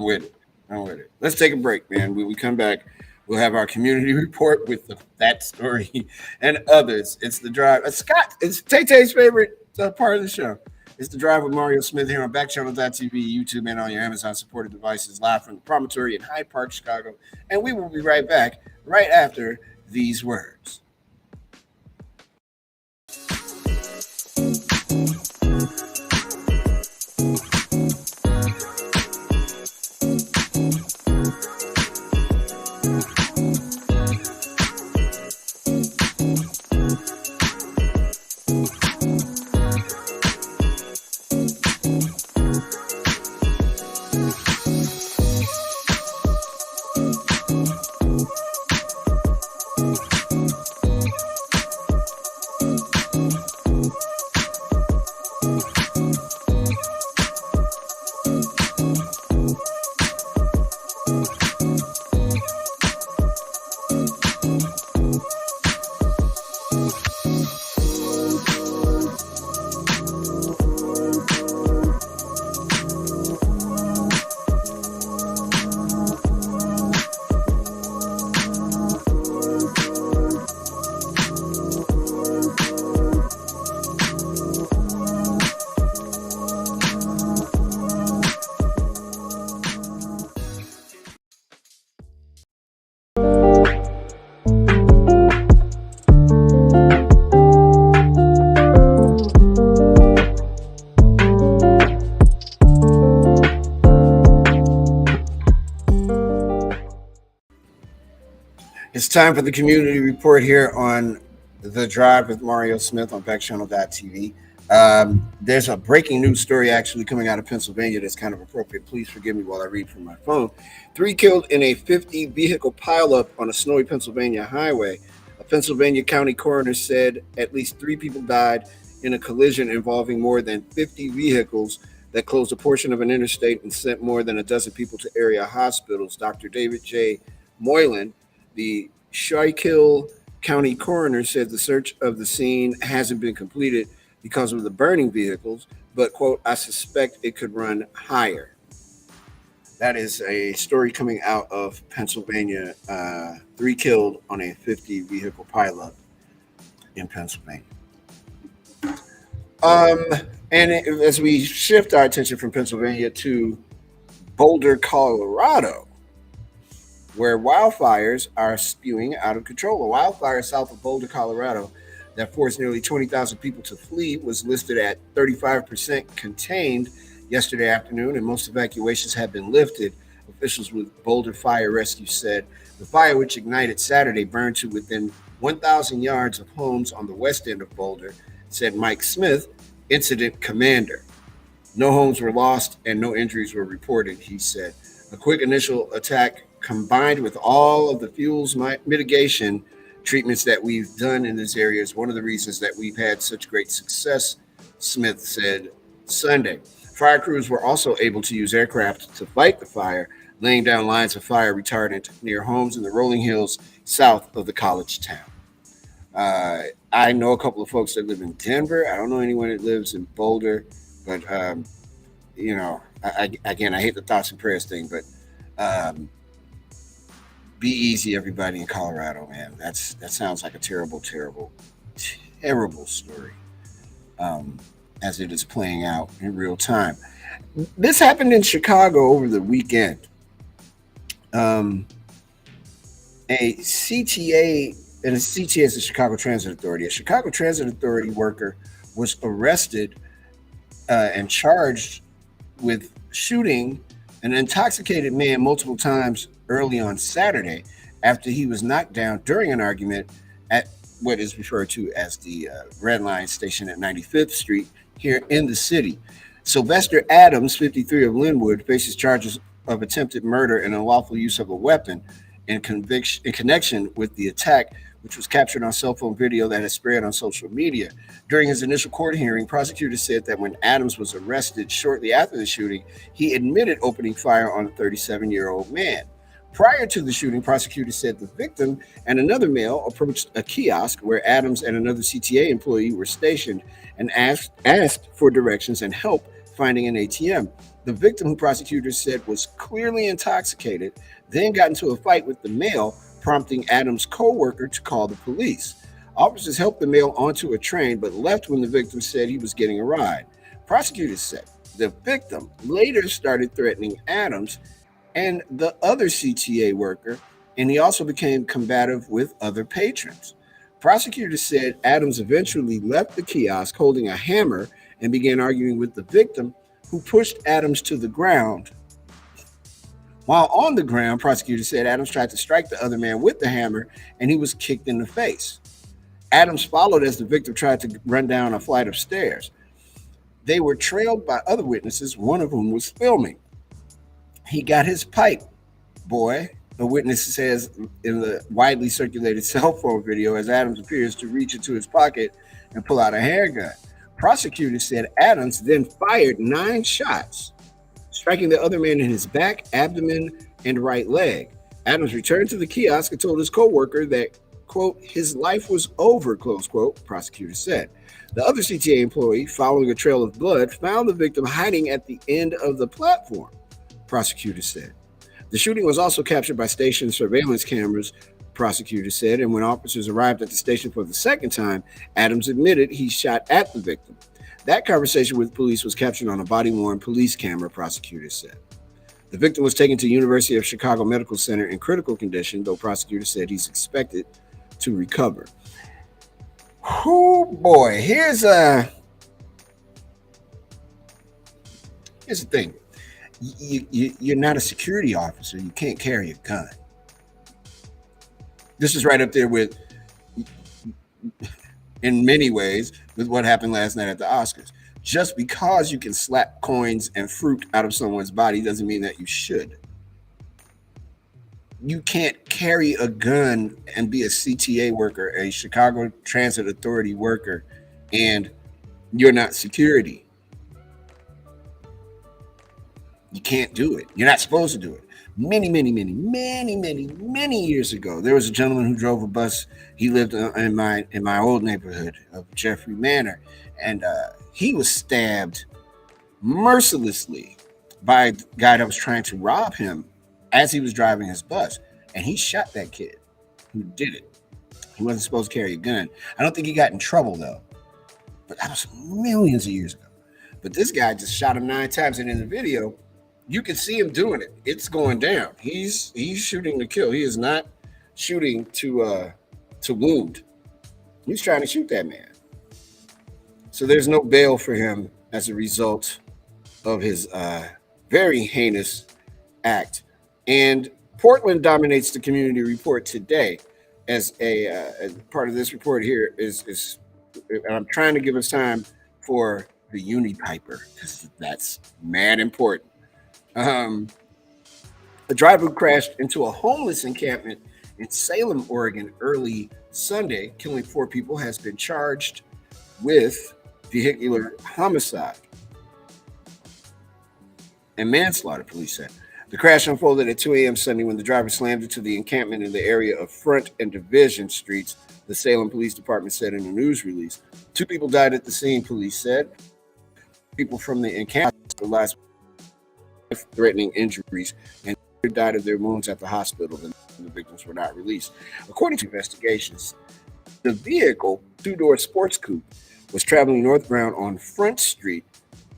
with it. Let's take a break, man. When we come back, we'll have our community report with that story and others. It's the drive. Scott, it's Tay-Tay's favorite part of the show. It's the drive with Mario Smith here on Backchannel.tv, YouTube, and on your Amazon-supported devices, live from the Promontory in Hyde Park, Chicago. And we will be right back right after these words. It's time for the community report here on The Drive with Mario Smith on Backchannel.tv. There's a breaking news story actually coming out of Pennsylvania that's kind of appropriate. Please forgive me while I read from my phone. 3 killed in a 50 vehicle pileup on a snowy Pennsylvania highway. A Pennsylvania county coroner said at least 3 people died in a collision involving more than 50 vehicles that closed a portion of an interstate and sent more than a dozen people to area hospitals. Dr. David J. Moylan, the Schuylkill County coroner, said the search of the scene hasn't been completed because of the burning vehicles, but, quote, I suspect it could run higher. That is a story coming out of Pennsylvania. 3 killed on a 50 vehicle pileup in Pennsylvania. Um, and as we shift our attention from Pennsylvania to Boulder, Colorado, where wildfires are spewing out of control. A wildfire south of Boulder, Colorado, that forced nearly 20,000 people to flee was listed at 35% contained yesterday afternoon, and most evacuations have been lifted. Officials with Boulder Fire Rescue said the fire, which ignited Saturday, burned to within 1,000 yards of homes on the west end of Boulder, said Mike Smith, incident commander. No homes were lost and no injuries were reported, he said. A quick initial attack combined with all of the fuels mitigation treatments that we've done in this area is one of the reasons that we've had such great success, Smith said Sunday. Fire crews were also able to use aircraft to fight the fire, laying down lines of fire retardant near homes in the rolling hills south of the college town. I know a couple of folks that live in Denver. I don't know anyone that lives in Boulder, but again, I hate the thoughts and prayers thing, but be easy, everybody in Colorado, man. That sounds like a terrible, terrible, terrible story, as it is playing out in real time. This happened in Chicago over the weekend. A CTA, and a CTA is the Chicago Transit Authority. A Chicago Transit Authority worker was arrested and charged with shooting an intoxicated man multiple times early on Saturday after he was knocked down during an argument at what is referred to as the Red Line station at 95th Street here in the city. Sylvester Adams, 53 of Linwood, faces charges of attempted murder and unlawful use of a weapon in connection with the attack, which was captured on cell phone video that has spread on social media. During his initial court hearing, prosecutors said that when Adams was arrested shortly after the shooting, he admitted opening fire on a 37-year-old man. Prior to the shooting, prosecutors said the victim and another male approached a kiosk where Adams and another CTA employee were stationed and asked for directions and help finding an ATM. The victim, who prosecutors said was clearly intoxicated, then got into a fight with the male, prompting Adams' co-worker to call the police. Officers helped the male onto a train, but left when the victim said he was getting a ride. Prosecutors said the victim later started threatening Adams and the other CTA worker, and he also became combative with other patrons. Prosecutors said Adams eventually left the kiosk holding a hammer and began arguing with the victim, who pushed Adams to the ground. While on the ground, prosecutors said Adams tried to strike the other man with the hammer, and he was kicked in the face. Adams followed as the victim tried to run down a flight of stairs. They were trailed by other witnesses, one of whom was filming. He got his pipe, boy, a witness says in the widely circulated cell phone video, as Adams appears to reach into his pocket and pull out a handgun. Prosecutors said Adams then fired 9 shots, striking the other man in his back, abdomen, and right leg. Adams returned to the kiosk and told his co-worker that, quote, his life was over, close quote, prosecutors said. The other CTA employee, following a trail of blood, found the victim hiding at the end of the platform, prosecutors said. The shooting was also captured by station surveillance cameras, prosecutors said, and when officers arrived at the station for the second time, Adams admitted he shot at the victim. That conversation with police was captured on a body-worn police camera, prosecutors said. The victim was taken to University of Chicago Medical Center in critical condition, though prosecutors said he's expected to recover. Oh boy, here's the thing. You're not a security officer. You can't carry a gun. This is right up there with in many ways with what happened last night at the Oscars. Just because you can slap coins and fruit out of someone's body doesn't mean that you should. You can't carry a gun and be a CTA worker, a Chicago Transit Authority worker, and you're not security. You can't do it. You're not supposed to do it. Many years ago, there was a gentleman who drove a bus. He lived in my old neighborhood of Jeffrey Manor, and he was stabbed mercilessly by a guy that was trying to rob him as he was driving his bus, and he shot that kid who did it. He wasn't supposed to carry a gun. I don't think he got in trouble though, but that was millions of years ago. But this guy just shot him 9 times, and in the video, you can see him doing it. It's going down. He's shooting to kill. He is not shooting to wound. He's trying to shoot that man. So there's no bail for him as a result of his very heinous act. And Portland dominates the community report today. As part of this report here is I'm trying to give us time for the Unipiper because that's mad important. A driver who crashed into a homeless encampment in Salem, Oregon, early Sunday, killing 4 people, has been charged with vehicular homicide and manslaughter, police said. The crash unfolded at 2 a.m. Sunday when the driver slammed into the encampment in the area of Front and Division Streets, the Salem Police Department said in a news release. 2 people died at the scene, police said. People from the encampment hospitalized with life-threatening injuries and died of their wounds at the hospital. The victims were not released. According to investigations, the vehicle, 2-door sports coupe, was traveling northbound on Front Street,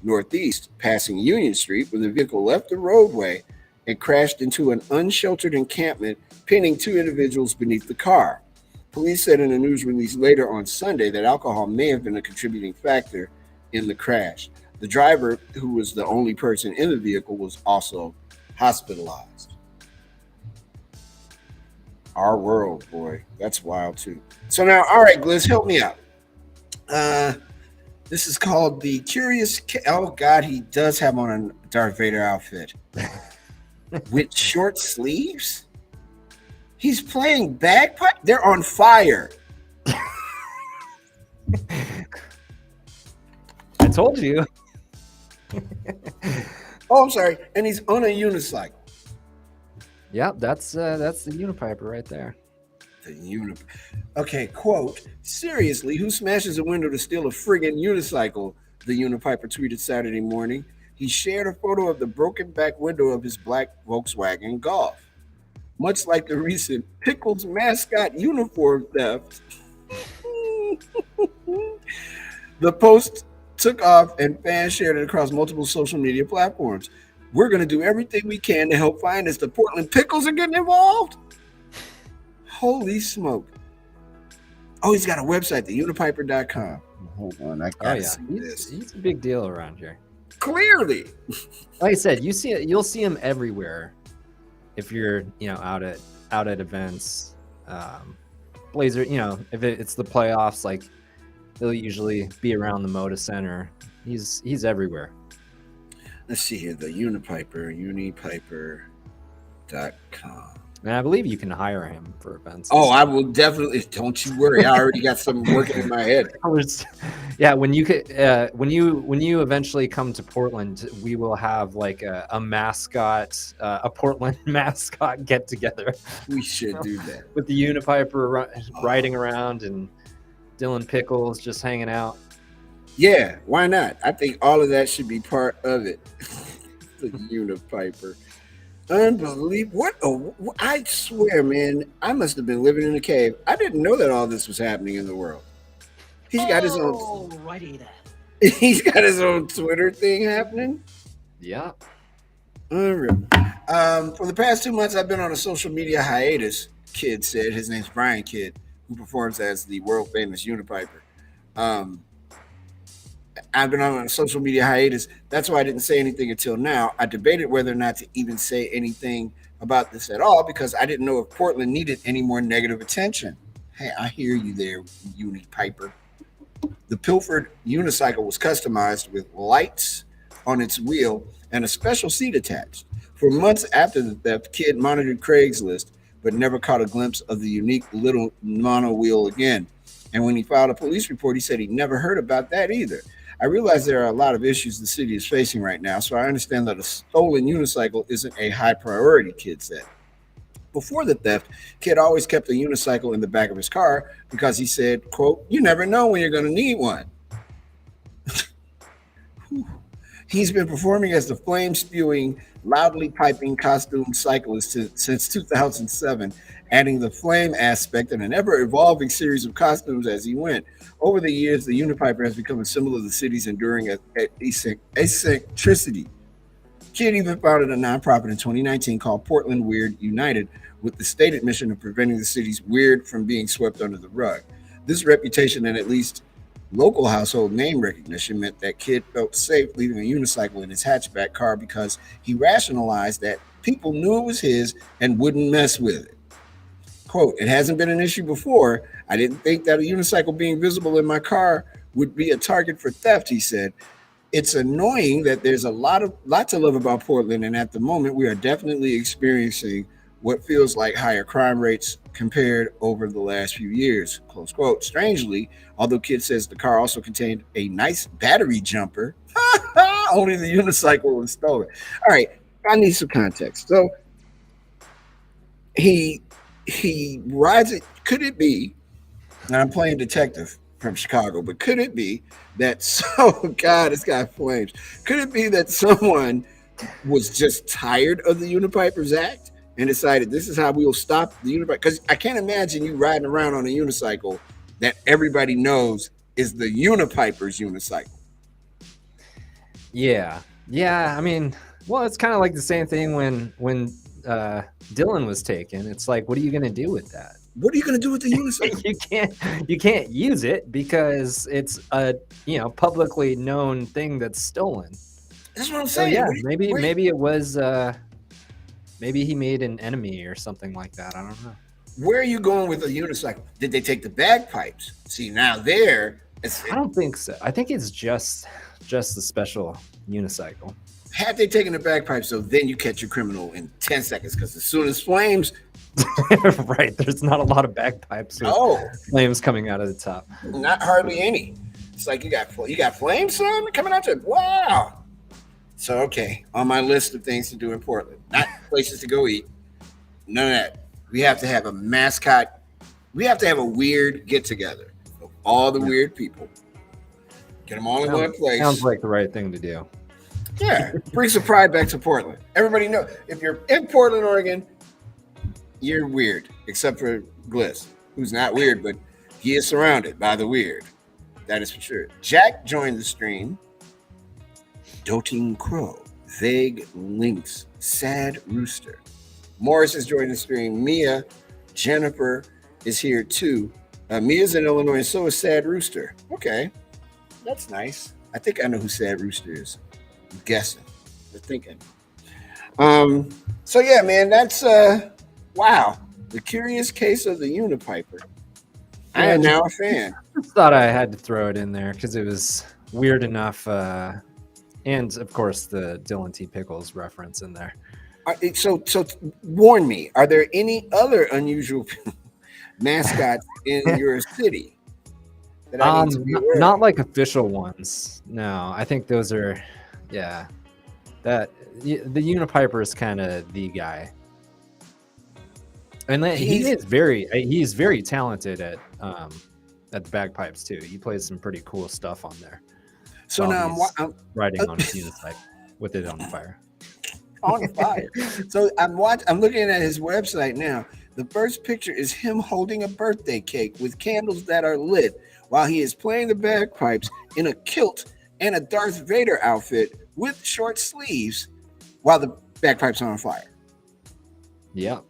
northeast, passing Union Street, when the vehicle left the roadway and crashed into an unsheltered encampment, pinning 2 individuals beneath the car. Police said in a news release later on Sunday that alcohol may have been a contributing factor in the crash. The driver, who was the only person in the vehicle, was also hospitalized. Our world, boy, that's wild too. So now, all right, Gliz, help me out. This is called the Curious. Oh God, he does have on a Darth Vader outfit with short sleeves. He's playing bagpipe. They're on fire. I told you. Oh, I'm sorry. And he's on a unicycle. Yep, that's the Unipiper right there. The Okay, quote, seriously, who smashes a window to steal a friggin' unicycle? The Unipiper tweeted Saturday morning. He shared a photo of the broken back window of his black Volkswagen Golf. Much like the recent Pickles mascot uniform theft, the post took off and fans shared it across multiple social media platforms. We're going to do everything we can to help find us. The Portland Pickles are getting involved. Holy smoke. Oh, he's got a website, theunipiper.com. Hold on, I gotta see this. He's a big deal around here. Clearly. Like I said, you'll see him everywhere if you're, out at events. Blazer, if it's the playoffs, like he'll usually be around the Moda Center. He's everywhere. Let's see here, the unipiper.com. And I believe you can hire him for events. Oh, I will definitely. Don't you worry. I already got something working in my head. Yeah, when you eventually come to Portland, we will have like a mascot, a Portland mascot get together. We should do that with the Unipiper riding around and Dylan Pickles just hanging out. Yeah, why not? I think all of that should be part of it. The Unipiper. Unbelievable. I swear, man, I must have been living in a cave. I didn't know that all this was happening in the world. He's got his own. Righty then. He's got his own Twitter thing happening. Yeah. Unreal. For the past 2 months, I've been on a social media hiatus, Kidd said. His name's Brian Kidd, who performs as the world famous Unipiper. I've been on a social media hiatus. That's why I didn't say anything until now. I debated whether or not to even say anything about this at all because I didn't know if Portland needed any more negative attention. Hey, I hear you there, Uni Piper. The pilfered unicycle was customized with lights on its wheel and a special seat attached. For months after the theft, Kid monitored Craigslist but never caught a glimpse of the unique little mono wheel again. And when he filed a police report, he said he never heard about that either. I realize there are a lot of issues the city is facing right now, so I understand that a stolen unicycle isn't a high priority, Kid said. Before the theft, Kid always kept a unicycle in the back of his car because he said, quote, you never know when you're going to need one. He's been performing as the flame spewing, loudly piping costume cyclist since 2007, adding the flame aspect and an ever evolving series of costumes as he went. Over the years, the Unipiper has become a symbol of the city's enduring eccentricity. Kid even founded a nonprofit in 2019 called Portland Weird United with the stated mission of preventing the city's weird from being swept under the rug. This reputation and at least local household name recognition meant that Kid felt safe leaving a unicycle in his hatchback car because he rationalized that people knew it was his and wouldn't mess with it. Quote, it hasn't been an issue before. I didn't think that a unicycle being visible in my car would be a target for theft, he said. It's annoying that there's a lot to love about Portland, and at the moment we are definitely experiencing what feels like higher crime rates compared over the last few years. Close quote. Strangely, although Kid says the car also contained a nice battery jumper, only the unicycle was stolen. All right, I need some context. So he he rides it. Could it be? And I'm playing detective from Chicago, but could it be that so God, it's got flames? Could it be that someone was just tired of the Unipipers Act and decided this is how we will stop the Unipiper? Because I can't imagine you riding around on a unicycle that everybody knows is the Unipipers unicycle. Yeah, yeah. I mean, well, it's kind of like the same thing when Dylan was taken. It's like, what are you gonna do with that? What are you going to do with the unicycle? You can't use it because it's a publicly known thing that's stolen. That's what I'm So saying. yeah, What do you- maybe where, maybe it was maybe he made an enemy or something like that. I don't know. where are you going with the unicycle? Did they take the bagpipes? See, now there, it's, I don't think so. I think it's just the special unicycle. had they taken the bagpipes, so then you catch your criminal in 10 seconds because as soon as flames, Right. There's not a lot of bagpipes with oh, flames coming out of the top. not hardly any. It's like you got flames, son, coming out to wow. So okay, on my list of things to do in Portland, not places to go eat, none of that. We have to have a mascot. We have to have a weird get together of all the weird people. Get them all in one place. Sounds like the right thing to do. Yeah, bring some pride back to Portland. Everybody know if you're in Portland, Oregon, you're weird, except for Gliss, who's not weird, but he is surrounded by the weird. That is for sure. Jack joined the stream. Doting Crow, Vague Lynx, Sad Rooster. Morris is joining the stream. Mia, Jennifer is here too. Mia's in Illinois, and so is Sad Rooster. Okay, that's nice. I think I know who Sad Rooster is. I'm guessing. They're thinking. So yeah, man, that's wow. The Curious Case of the Unipiper. I am now a fan. Just thought I had to throw it in there because it was weird enough. And of course, the Dylan T. Pickles reference in there. So warn me. Are there any other unusual mascots in your city that I need to be aware of? Not like official ones. No, I think those are, yeah. That the Unipiper is kind of the guy. And he's very talented at the bagpipes too. He plays some pretty cool stuff on there. So now I'm riding on his unicycle with it on fire. On fire. So I'm looking at his website now. The first picture is him holding a birthday cake with candles that are lit while he is playing the bagpipes in a kilt and a Darth Vader outfit with short sleeves while the bagpipes are on fire. Yeah.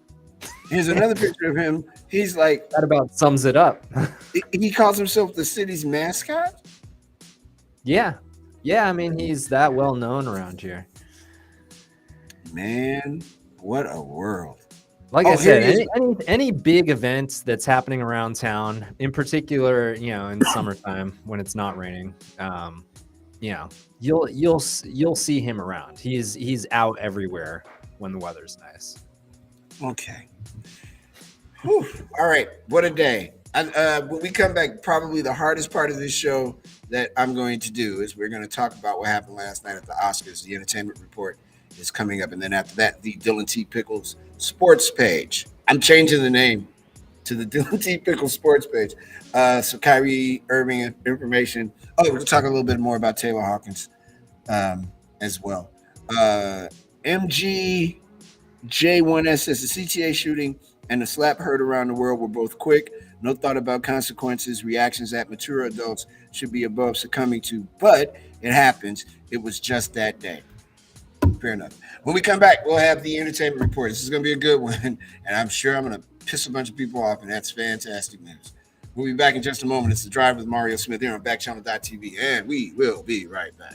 Here's another picture of him. He's like, that about sums it up. He calls himself the city's mascot. Yeah. I mean, he's that well known around here. Man, what a world. Like Oh, I here said, he is. any big events that's happening around town, in particular, in summertime when it's not raining, you know, you'll see him around. He's out everywhere when the weather's nice. Okay. Whew. All right. What a day. When we come back, probably the hardest part of this show that I'm going to do is we're going to talk about what happened last night at the Oscars. The entertainment report is coming up. And then after that, the Dylan T. Pickles sports page. I'm changing the name to the Dylan T. Pickles sports page. So Kyrie Irving information. Oh, we're going to talk a little bit more about Taylor Hawkins as well. MGJ1S says the CTA shooting and the slap heard around the world were both quick. No thought about consequences, reactions that mature adults should be above succumbing to, but it happens. It was just that day. Fair enough. When we come back, we'll have the entertainment report. This is going to be a good one, and I'm sure I'm going to piss a bunch of people off, and that's fantastic news. We'll be back in just a moment. It's The Drive with Mario Smith here on Backchannel.tv, and we will be right back.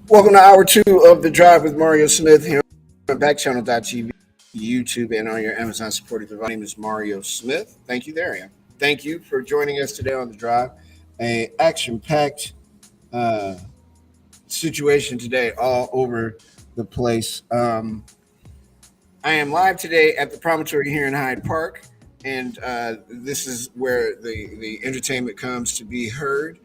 Welcome to hour 2 of The Drive with Mario Smith here on Backchannel.tv, YouTube, and on your Amazon supported device. My name is Mario Smith. Thank you there, Ian. Thank you for joining us today on The Drive. A action-packed situation today all over the place. I am live today at the Promontory here in Hyde Park, and this is where the entertainment comes to be heard.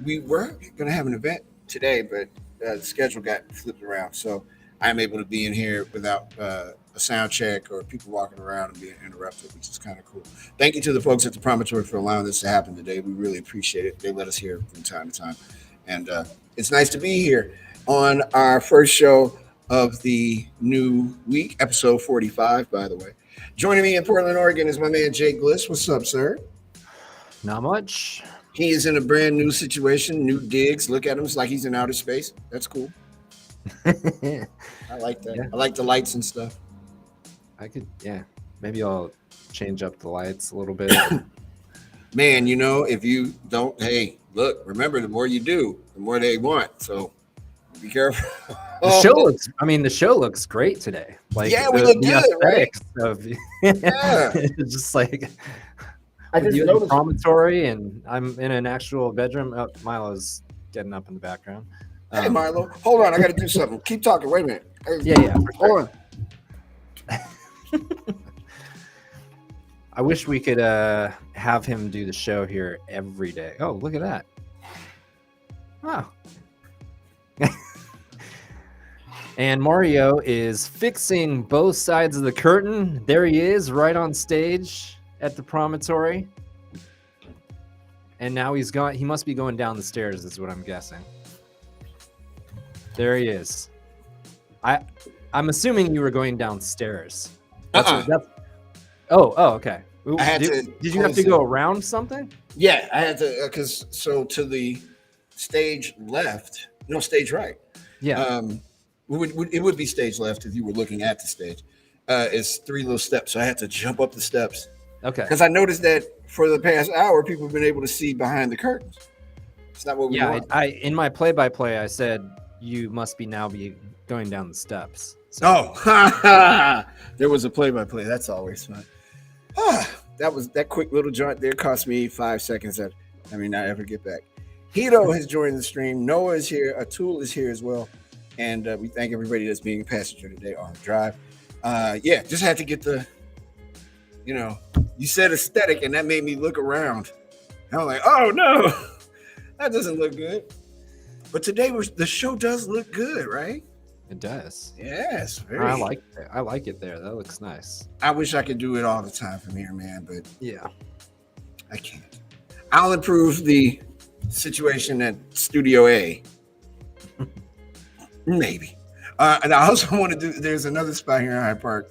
We were going to have an event today, but the schedule got flipped around, so I'm able to be in here without a sound check or people walking around and being interrupted, which is kind of cool. Thank you to the folks at the Promontory for allowing this to happen today. We really appreciate it. They let us here from time to time, and it's nice to be here on our first show of the new week, episode 45, by the way. Joining me in Portland, Oregon is my man Jake Bliss. What's up, sir? Not much. He is in a brand new situation, new digs. Look at him. It's like he's in outer space. That's cool. I like that. Yeah. I like the lights and stuff. Maybe I'll change up the lights a little bit. Man, if you don't, hey, look, remember, the more you do, the more they want. So be careful. The show looks great today. Like, yeah, we look good, right? It's just like I just noticed promontory, and I'm in an actual bedroom. Oh, Milo's getting up in the background. Hey, Milo, hold on. I got to do something. Keep talking. Wait a minute. Yeah. Hold on. I wish we could have him do the show here every day. Oh, look at that. Wow. And Mario is fixing both sides of the curtain. There he is, right on stage at the Promontory. And now he's gone. He must be going down the stairs, is what I'm guessing. There he is. I'm assuming you were going downstairs. Okay. Did you have to go around something? Yeah, I had to, to the stage left, no, stage right. Yeah. it would be stage left if you were looking at the stage. It's 3 little steps, so I had to jump up the steps Okay. because I noticed that for the past hour, people have been able to see behind the curtains. It's not what we Yeah, want. I in my play-by-play, I said you must be going down the steps. So. Oh, there was a play-by-play. That's always fun. That quick little joint there cost me 5 seconds that I may not ever get back. Hito has joined the stream. Noah is here. Atul is here as well. And we thank everybody that's being a passenger today on the drive. Yeah, just had to get you said aesthetic, and that made me look around. And I'm like, oh no, that doesn't look good. But today the show does look good, right? It does. Yes, very. I like it there. That looks nice. I wish I could do it all the time from here, man, but yeah, I can't. I'll improve the situation at Studio A. Maybe. And I also want to do, there's another spot here in Hyde Park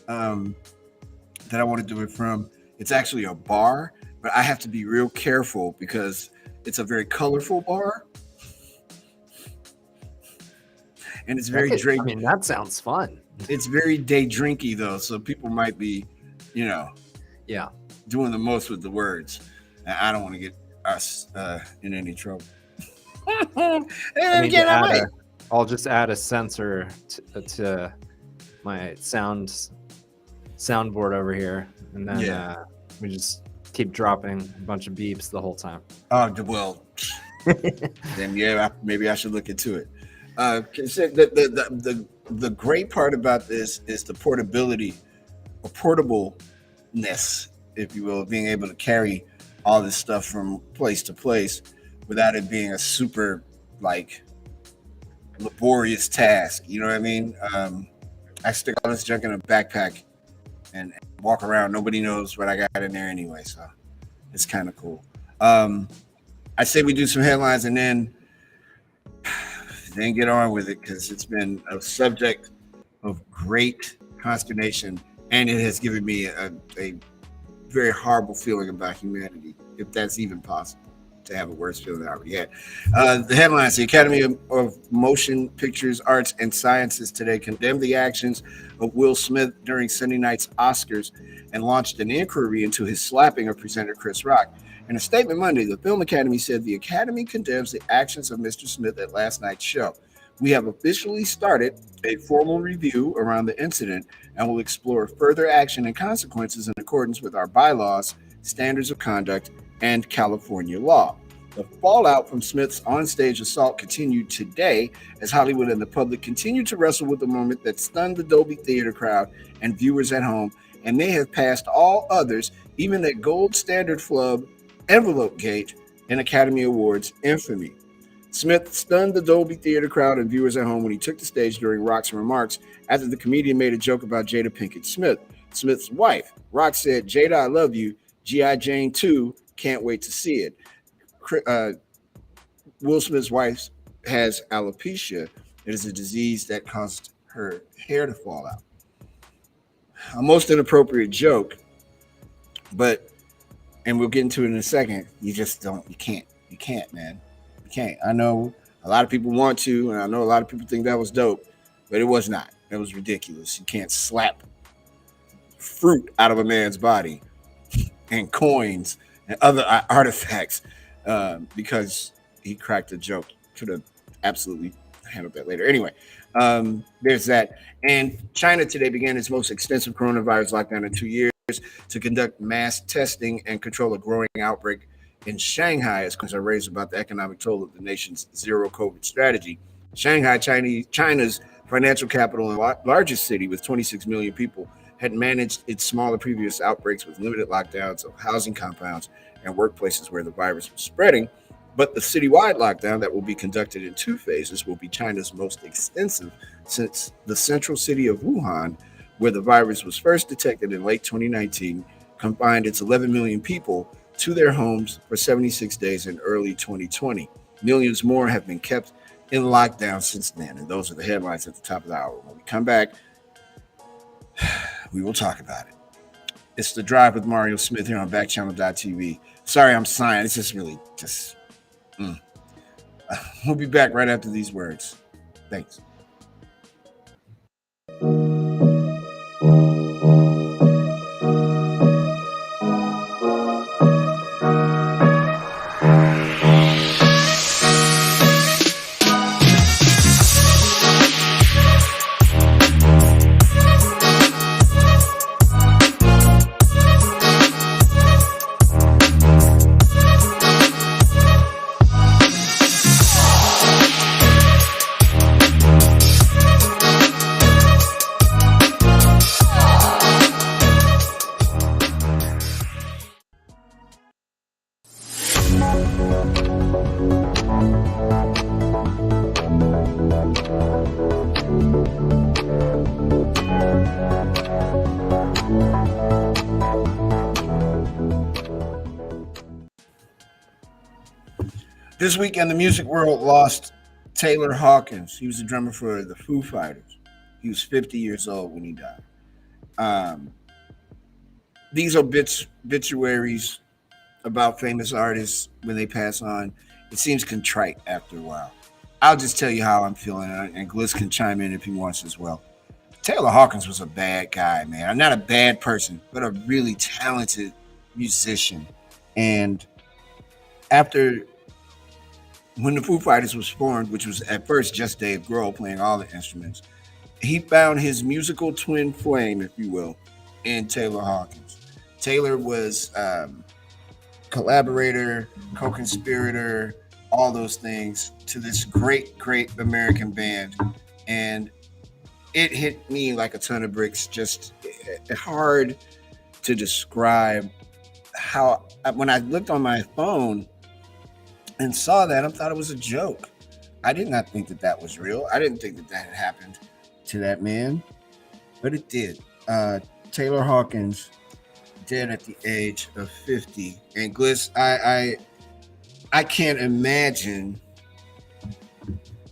that I want to do it from. It's actually a bar, but I have to be real careful because it's a very colorful bar. And it's very drinky. I mean, that sounds fun. It's very day drinky though, so people might be, doing the most with the words. And I don't want to get us in any trouble. I'll just add a sensor to my soundboard over here, and then we just keep dropping a bunch of beeps the whole time. Oh well, then maybe I should look into it. The great part about this is the portability or portableness, if you will, of being able to carry all this stuff from place to place without it being a super laborious task. You know what I mean? I stick all this junk in a backpack and walk around. Nobody knows what I got in there anyway, so it's kind of cool. I say we do some headlines and then get on with it because it's been a subject of great consternation, and it has given me a very horrible feeling about humanity, if that's even possible to have a worse feeling than I already had. The headlines: the Academy of Motion Pictures Arts and Sciences today condemned the actions of Will Smith during Sunday night's Oscars and launched an inquiry into his slapping of presenter Chris Rock. In a statement Monday, the Film Academy said the Academy condemns the actions of Mr. Smith at last night's show. We have officially started a formal review around the incident and will explore further action and consequences in accordance with our bylaws, standards of conduct, and California law. The fallout from Smith's onstage assault continued today as Hollywood and the public continue to wrestle with the moment that stunned the Dolby Theater crowd and viewers at home, and may have passed all others, even that gold standard flub, Envelope Gate, and Academy Awards infamy. Smith stunned the Dolby Theater crowd and viewers at home when he took the stage during Rock's remarks after the comedian made a joke about Jada Pinkett Smith, Smith's wife. Rock said, "Jada, I love you. G.I. Jane 2, can't wait to see it." Will Smith's wife has alopecia. It is a disease that caused her hair to fall out. A most inappropriate joke, and we'll get into it in a second. You can't, man. You can't. I know a lot of people want to, and I know a lot of people think that was dope, but it was not. It was ridiculous. You can't slap fruit out of a man's body and coins and other artifacts because he cracked a joke. Could have absolutely handled that later. Anyway, there's that. And China today began its most extensive coronavirus lockdown in 2 years to conduct mass testing and control a growing outbreak in Shanghai as concerns are raised about the economic toll of the nation's zero COVID strategy. Shanghai, China's financial capital and largest city with 26 million people, had managed its smaller previous outbreaks with limited lockdowns of housing compounds and workplaces where the virus was spreading. But the citywide lockdown that will be conducted in 2 phases will be China's most extensive since the central city of Wuhan, where the virus was first detected in late 2019, confined its 11 million people to their homes for 76 days in early 2020. Millions more have been kept in lockdown since then. And those are the headlines at the top of the hour. When we come back, we will talk about it. It's The Drive with Mario Smith here on Backchannel.tv. Sorry, I'm sighing. It's just really We'll be back right after these words. Thanks. This weekend, the music world lost Taylor Hawkins. He was the drummer for the Foo Fighters. He was 50 years old when he died. Um, these obituaries about famous artists when they pass on. It seems contrite after a while. I'll just tell you how I'm feeling, and Gliss can chime in if he wants as well. Taylor Hawkins was a bad guy, man. I'm not a bad person, but a really talented musician. And after when the Foo Fighters was formed, which was at first just Dave Grohl playing all the instruments, he found his musical twin flame, if you will, in Taylor Hawkins. Taylor was collaborator, co-conspirator, all those things to this great, great American band. And it hit me like a ton of bricks. Just hard to describe how, when I looked on my phone and saw that, I thought it was a joke. I did not think that that was real. I didn't think that that had happened to that man, but it did. Taylor Hawkins dead at the age of 50. And Gliss, I can't imagine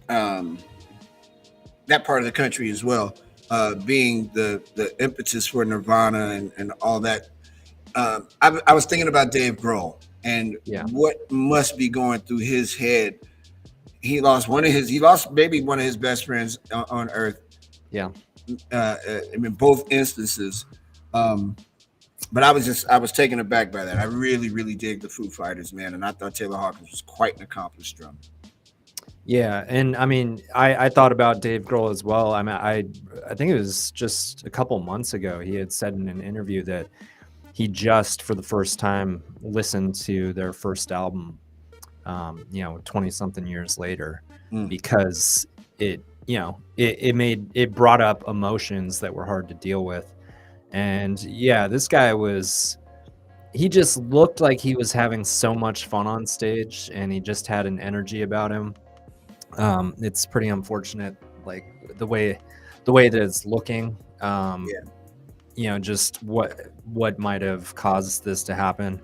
that part of the country as well, being the impetus for Nirvana and all that. I was thinking about Dave Grohl and what must be going through his head. He lost maybe one of his best friends on earth. Yeah. In both instances. But I was taken aback by that. I really, really dig the Foo Fighters, man. And I thought Taylor Hawkins was quite an accomplished drummer. Yeah, and I mean, I thought about Dave Grohl as well. I mean, I think it was just a couple months ago he had said in an interview that he just for the first time listened to their first album, 20 something years later, because it brought up emotions that were hard to deal with. And yeah, this guy he just looked like he was having so much fun on stage, and he just had an energy about him. It's pretty unfortunate, like the way that it's looking. Just what might have caused this to happen.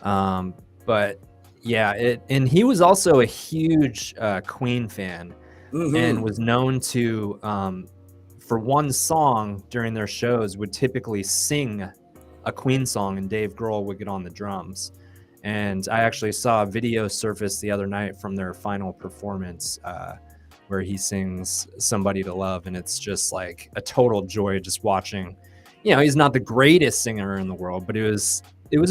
But yeah, and he was also a huge Queen fan, and was known to, for one song during their shows, would typically sing a Queen song, and Dave Grohl would get on the drums. And I actually saw a video surface the other night from their final performance, where he sings "Somebody to Love," and it's just like a total joy just watching. He's not the greatest singer in the world, but it was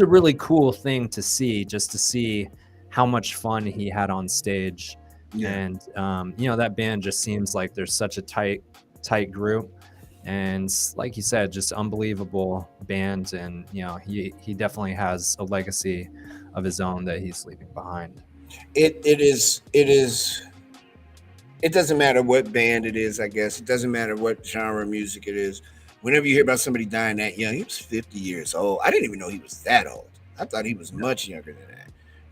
a really cool thing to see how much fun he had on stage. And that band just seems like there's such a tight group, and like you said, just unbelievable band. And he definitely has a legacy of his own that he's leaving behind. It doesn't matter what band it is, I guess. It doesn't matter what genre of music it is. Whenever you hear about somebody dying that young, he was 50 years old. I didn't even know he was that old. I thought he was much younger than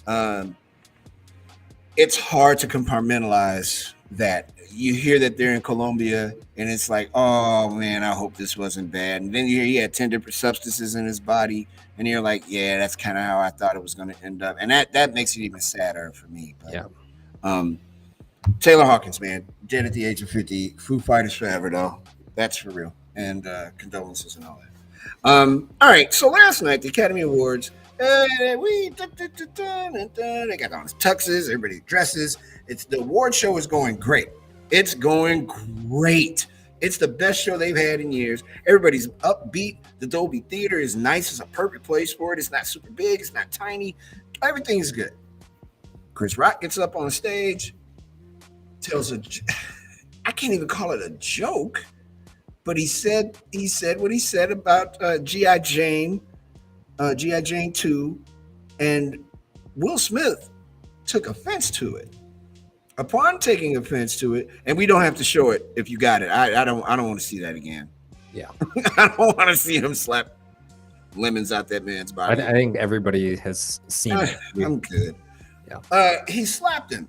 that. It's hard to compartmentalize that. You hear that they're in Colombia, and it's like, oh man, I hope this wasn't bad. And then you hear he had 10 different substances in his body, and you're like, yeah, that's kind of how I thought it was going to end up. And that makes it even sadder for me. But, Taylor Hawkins, man, dead at the age of 50. Foo Fighters forever, though. That's for real. And condolences and all that. All right, so last night, the Academy Awards, they got on tuxes, everybody dresses. The award show is going great. It's going great. It's the best show they've had in years. Everybody's upbeat. The Dolby Theater is nice. It's a perfect place for it. It's not super big. It's not tiny. Everything's good. Chris Rock gets up on the stage, tells I can't even call it a joke, but he said what he said about G.I. Jane 2, and Will Smith took offense to it. Upon taking offense to it, and we don't have to show it if you got it. I don't want to see that again. Yeah. I don't want to see him slap lemons out that man's body. I think everybody has seen it. I'm good. Yeah. He slapped him.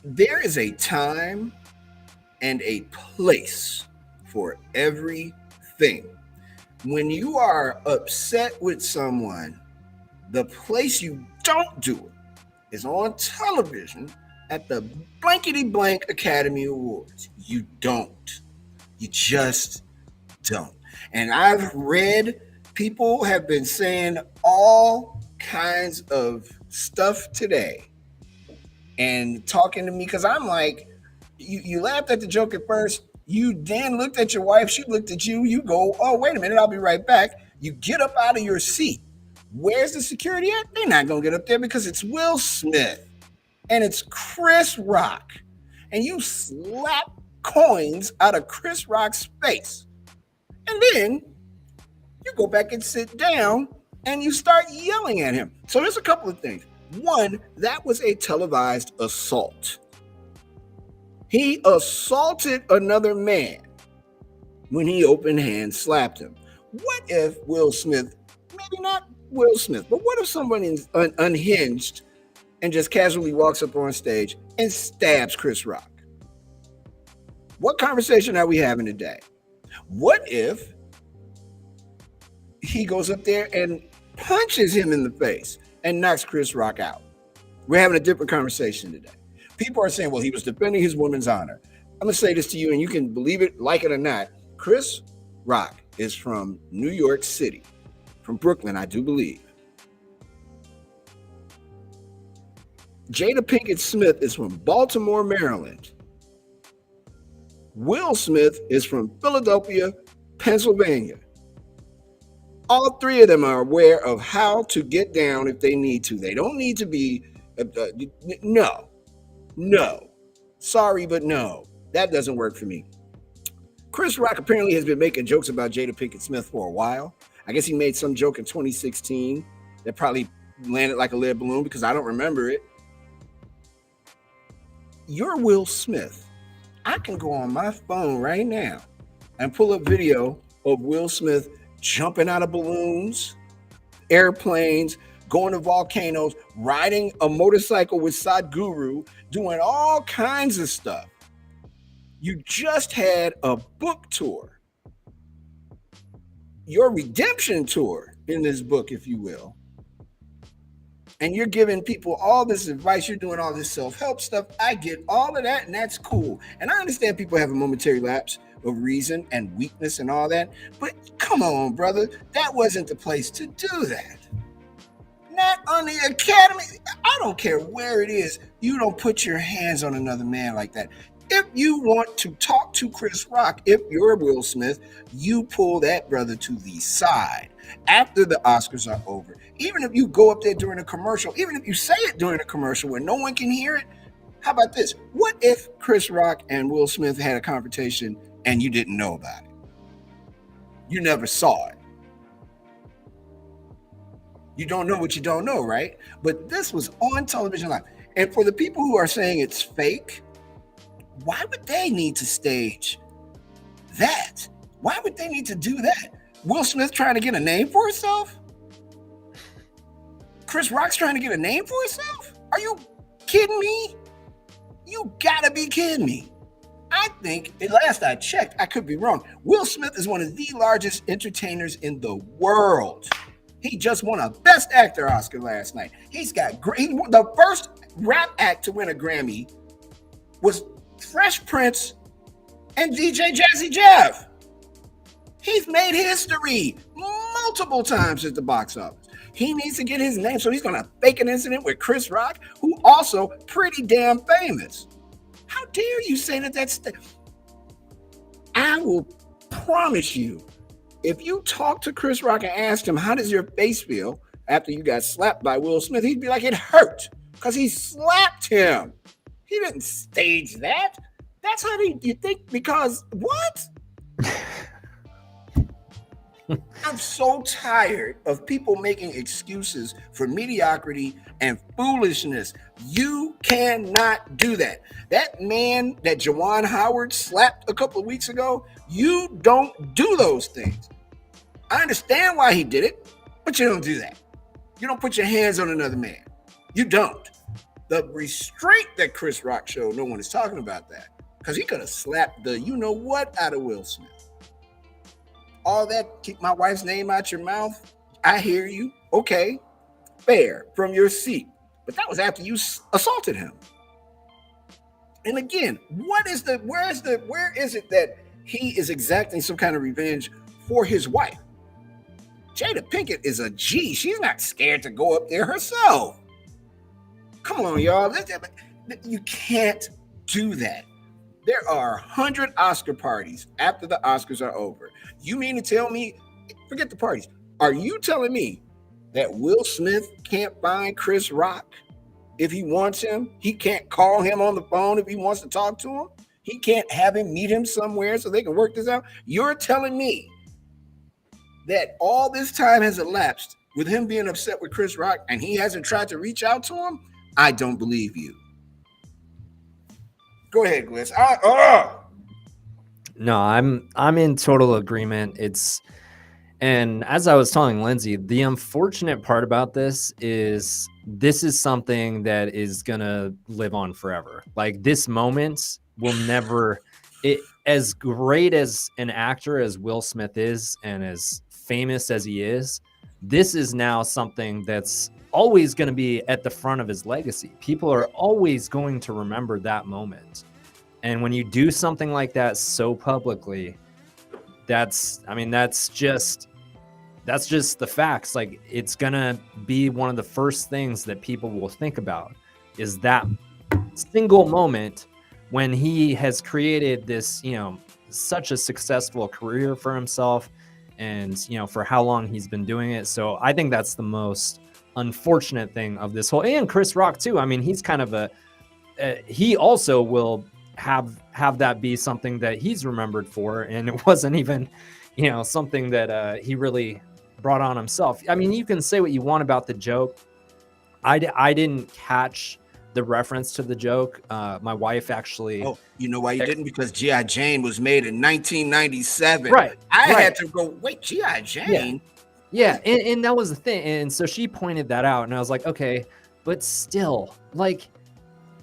There is a time and a place for everything. When you are upset with someone, The place you don't do it is on television at the blankety blank Academy Awards. You don't. You just don't. And I've read people have been saying all kinds of stuff today and talking to me because I'm like, you laughed at the joke at first. You then looked at your wife. She looked at you. You go, oh, wait a minute. I'll be right back. You get up out of your seat. Where's the security at? They're not going to get up there because it's Will Smith and it's Chris Rock. And you slap coins out of Chris Rock's face. And then you go back and sit down and you start yelling at him. So there's a couple of things. One, that was a televised assault. He assaulted another man when he open hand slapped him. What if Will Smith, maybe not Will Smith, but what if somebody's unhinged and just casually walks up on stage and stabs Chris Rock? What conversation are we having today? What if he goes up there and punches him in the face and knocks Chris Rock out? We're having a different conversation today. People are saying, well, he was defending his woman's honor. I'm going to say this to you, and you can believe it, like it or not. Chris Rock is from New York City, from Brooklyn, I do believe. Jada Pinkett Smith is from Baltimore, Maryland. Will Smith is from Philadelphia, Pennsylvania. All three of them are aware of how to get down if they need to. They don't need to be, no. Sorry, but no. That doesn't work for me. Chris Rock apparently has been making jokes about Jada Pinkett Smith for a while. I guess he made some joke in 2016 that probably landed like a lead balloon because I don't remember it. You're Will Smith. I can go on my phone right now and pull up video of Will Smith jumping out of balloons, airplanes, going to volcanoes, riding a motorcycle with Sadhguru, doing all kinds of stuff. You just had a book tour. Your redemption tour in this book, if you will. And you're giving people all this advice. You're doing all this self-help stuff. I get all of that, and that's cool. And I understand people have a momentary lapse of reason and weakness and all that. But come on, brother. That wasn't the place to do that. Not on the Academy. I don't care where it is. You don't put your hands on another man like that. If you want to talk to Chris Rock, if you're Will Smith, you pull that brother to the side after the Oscars are over. Even if you go up there during a commercial, even if you say it during a commercial where no one can hear it, how about this? What if Chris Rock and Will Smith had a confrontation and you didn't know about it? You never saw it. You don't know what you don't know, right? But this was on television live. And for the people who are saying it's fake, why would they need to stage that? Why would they need to do that? Will Smith trying to get a name for himself? Chris Rock's trying to get a name for himself? Are you kidding me? You gotta be kidding me. I think, at last I checked, I could be wrong. Will Smith is one of the largest entertainers in the world. He just won a Best Actor Oscar last night. He's got great. The first rap act to win a Grammy was Fresh Prince and DJ Jazzy Jeff. He's made history multiple times at the box office. He needs to get his name, so he's going to fake an incident with Chris Rock, who also pretty damn famous. How dare you say that that's... I will promise you, if you talk to Chris Rock and ask him, how does your face feel after you got slapped by Will Smith? He'd be like, it hurt because he slapped him. He didn't stage that. That's how you think, because what? I'm so tired of people making excuses for mediocrity and foolishness. You cannot do that. That man that Juwan Howard slapped a couple of weeks ago, you don't do those things. I understand why he did it, but you don't do that. You don't put your hands on another man. You don't. The restraint that Chris Rock showed, no one is talking about that, because he could have slapped the you-know-what out of Will Smith. All that, keep my wife's name out your mouth. I hear you. Okay. fair from your seat. But that was after you assaulted him. And again, where is it that he is exacting some kind of revenge for his wife? Jada Pinkett is a G. She's not scared to go up there herself. Come on, y'all. You can't do that. There are 100 Oscar parties after the Oscars are over. You mean to tell me, forget the parties, are you telling me that Will Smith can't find Chris Rock if he wants him? He can't call him on the phone if he wants to talk to him? He can't have him meet him somewhere so they can work this out? You're telling me that all this time has elapsed with him being upset with Chris Rock and he hasn't tried to reach out to him? I don't believe you. Go ahead, Gliss. No, I'm in total agreement. And as I was telling Lindsay, the unfortunate part about this is something that is gonna live on forever. Like, this moment will never. As great as an actor as Will Smith is, and as famous as he is, this is now something that's always going to be at the front of his legacy. People are always going to remember that moment. And when you do something like that so publicly, that's just the facts. Like, it's going to be one of the first things that people will think about, is that single moment when he has created this, such a successful career for himself, and, for how long he's been doing it. So I think that's the most unfortunate thing of this whole, and Chris Rock too. I mean, he's kind of he also will have that be something that he's remembered for. And it wasn't even, something that he really brought on himself. I mean, you can say what you want about the joke. I didn't catch the reference to the joke. My wife actually. Oh, you know why you didn't? Because G.I. Jane was made in 1997. Right. I had to go, wait, G.I. Jane? Yeah. And that was the thing. And so she pointed that out, and I was like, okay, but still, like,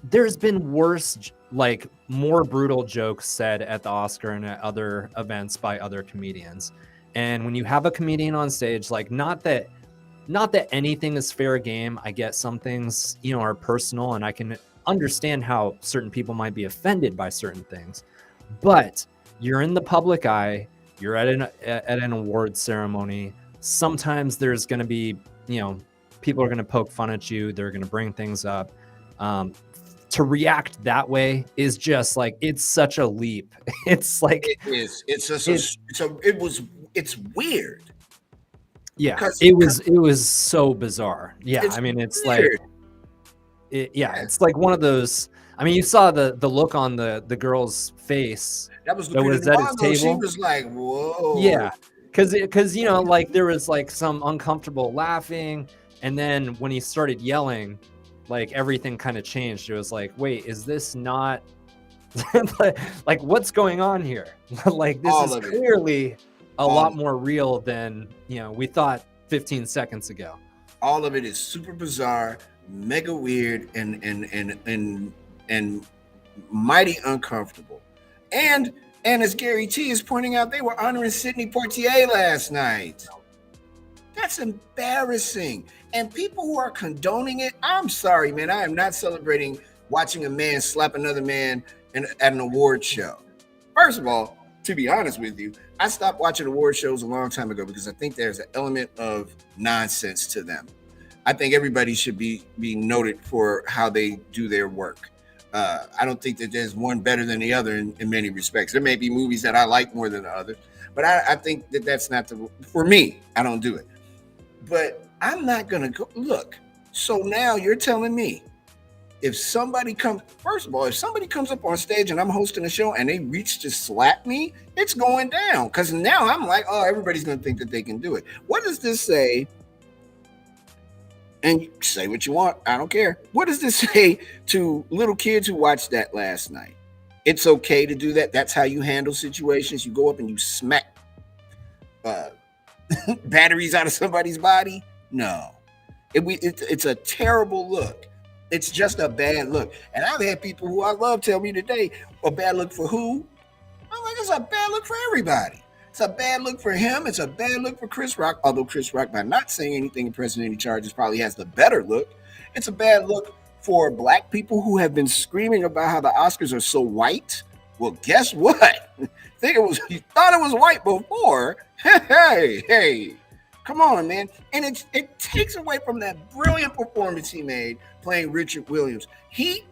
there's been worse, like, more brutal jokes said at the Oscar and at other events by other comedians. And when you have a comedian on stage, like, not that anything is fair game. I get some things, are personal, and I can understand how certain people might be offended by certain things. But you're in the public eye. You're at an award ceremony. Sometimes there's going to be, people are going to poke fun at you. They're going to bring things up. To react that way is just like, it's such a leap. It's like, it is. It's weird. Yeah, it was so bizarre. Yeah, I mean, it's weird. It's like one of those. I mean, you saw the look on the girl's face that was at his table. She was like, "Whoa!" Yeah, because like, there was like some uncomfortable laughing, and then when he started yelling, like, everything kind of changed. It was like, wait, is this not like, what's going on here? Like, this is clearly a lot more real than we thought 15 seconds ago. All of it is super bizarre, mega weird, and mighty uncomfortable. And as Gary T is pointing out, they were honoring Sidney Poitier last night. That's embarrassing. And people who are condoning it, I'm sorry, man. I am not celebrating watching a man slap another man at an award show. First of all, to be honest with you, I stopped watching award shows a long time ago because I think there's an element of nonsense to them. I think everybody should be noted for how they do their work. I don't think that there's one better than the other in many respects. There may be movies that I like more than the others, but I think that that's not for me. I don't do it. But I'm not going to go. Look, so now you're telling me, if somebody comes up on stage and I'm hosting a show and they reach to slap me, it's going down. Because now I'm like, oh, everybody's going to think that they can do it. What does this say? And you say what you want. I don't care. What does this say to little kids who watched that last night? It's okay to do that. That's how you handle situations. You go up and you smack batteries out of somebody's body. No, it's a terrible look. It's just a bad look. And I've had people who I love tell me today, a bad look for who? I'm like, it's a bad look for everybody. It's a bad look for him. It's a bad look for Chris Rock. Although Chris Rock, by not saying anything and pressing any charges, probably has the better look. It's a bad look for black people who have been screaming about how the Oscars are so white. Well, guess what? You thought it was white before. Hey, come on, man. And it takes away from that brilliant performance he made playing Richard Williams. He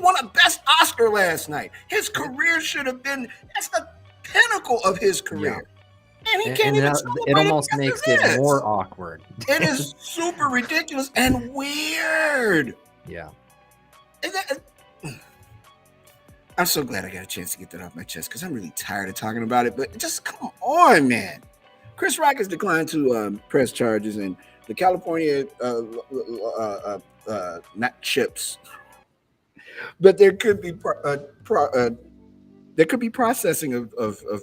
won a Best Oscar last night. His career should have been, that's the pinnacle of his career. Yeah. And he can't even celebrate it almost makes it more awkward. It is super ridiculous and weird. Yeah. I'm so glad I got a chance to get that off my chest because I'm really tired of talking about it. But just come on, man. Chris Rock has declined to press charges, and the California not chips, but there could be processing of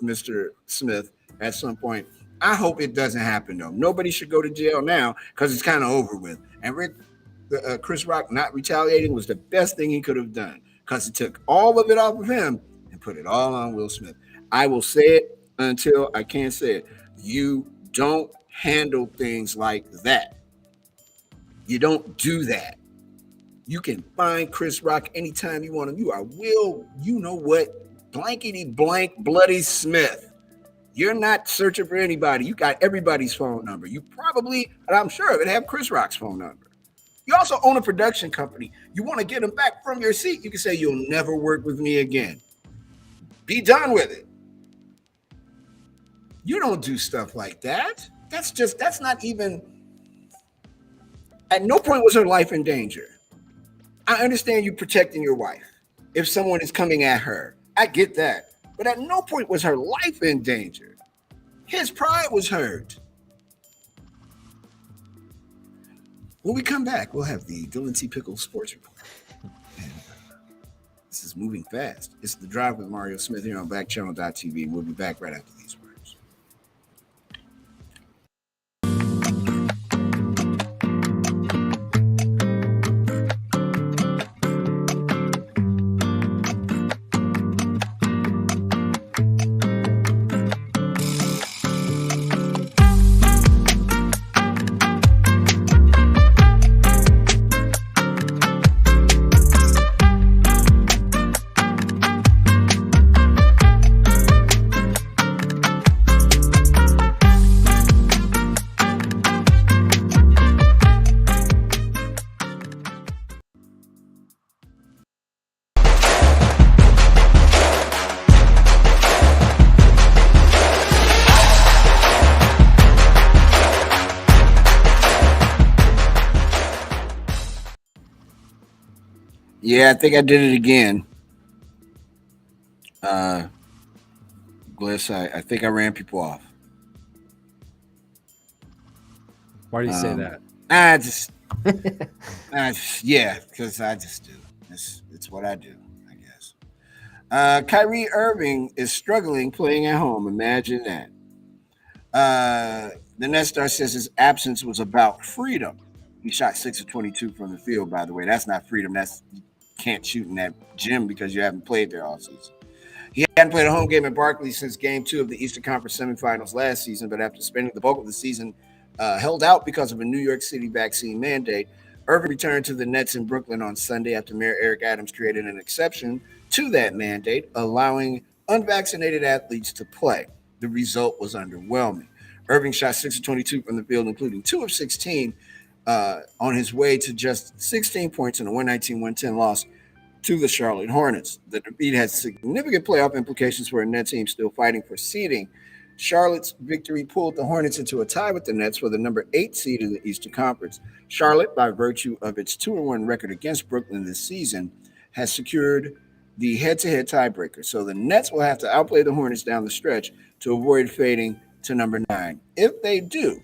Mr. Smith at some point. I hope it doesn't happen though. Nobody should go to jail now because it's kind of over with. And Chris Rock not retaliating was the best thing he could have done because it took all of it off of him and put it all on Will Smith. I will say it until I can't say it. You don't handle things like that. You don't do that. You can find Chris Rock anytime you want him. You are Will, you know what, blankety blank Bloody Smith. You're not searching for anybody. You got everybody's phone number. You probably, and I'm sure of it, have Chris Rock's phone number. You also own a production company. You want to get him back from your seat. You can say, you'll never work with me again. Be done with it. You don't do stuff like that. That's not even, at no point was her life in danger. I understand you protecting your wife if someone is coming at her. I get that. But at no point was her life in danger. His pride was hurt. When we come back, we'll have the Dylan T. Pickles Sports Report. And this is moving fast. It's The Drive with Mario Smith here on Backchannel.tv. We'll be back right after these words. Yeah, I think I did it again. Bliss, I think I ran people off. Why do you say that? Yeah, because I just do. It's what I do, I guess. Kyrie Irving is struggling playing at home. Imagine that. The Nets star says his absence was about freedom. He shot 6 of 22 from the field, by the way. That's not freedom. That's you can't shoot in that gym because you haven't played there all season. He hadn't played a home game at Barclays since Game 2 of the Eastern Conference semifinals last season, but after spending the bulk of the season held out because of a New York City vaccine mandate, Irving returned to the Nets in Brooklyn on Sunday after Mayor Eric Adams created an exception to that mandate, allowing unvaccinated athletes to play. The result was underwhelming. Irving shot 6 of 22 from the field, including 2 of 16 on his way to just 16 points in a 119-110 loss to the Charlotte Hornets. The defeat had significant playoff implications for a Nets team still fighting for seeding. Charlotte's victory pulled the Hornets into a tie with the Nets for the number 8 seed in the Eastern Conference. Charlotte, by virtue of its 2-1 record against Brooklyn this season, has secured the head-to-head tiebreaker. So the Nets will have to outplay the Hornets down the stretch to avoid fading to number 9. If they do,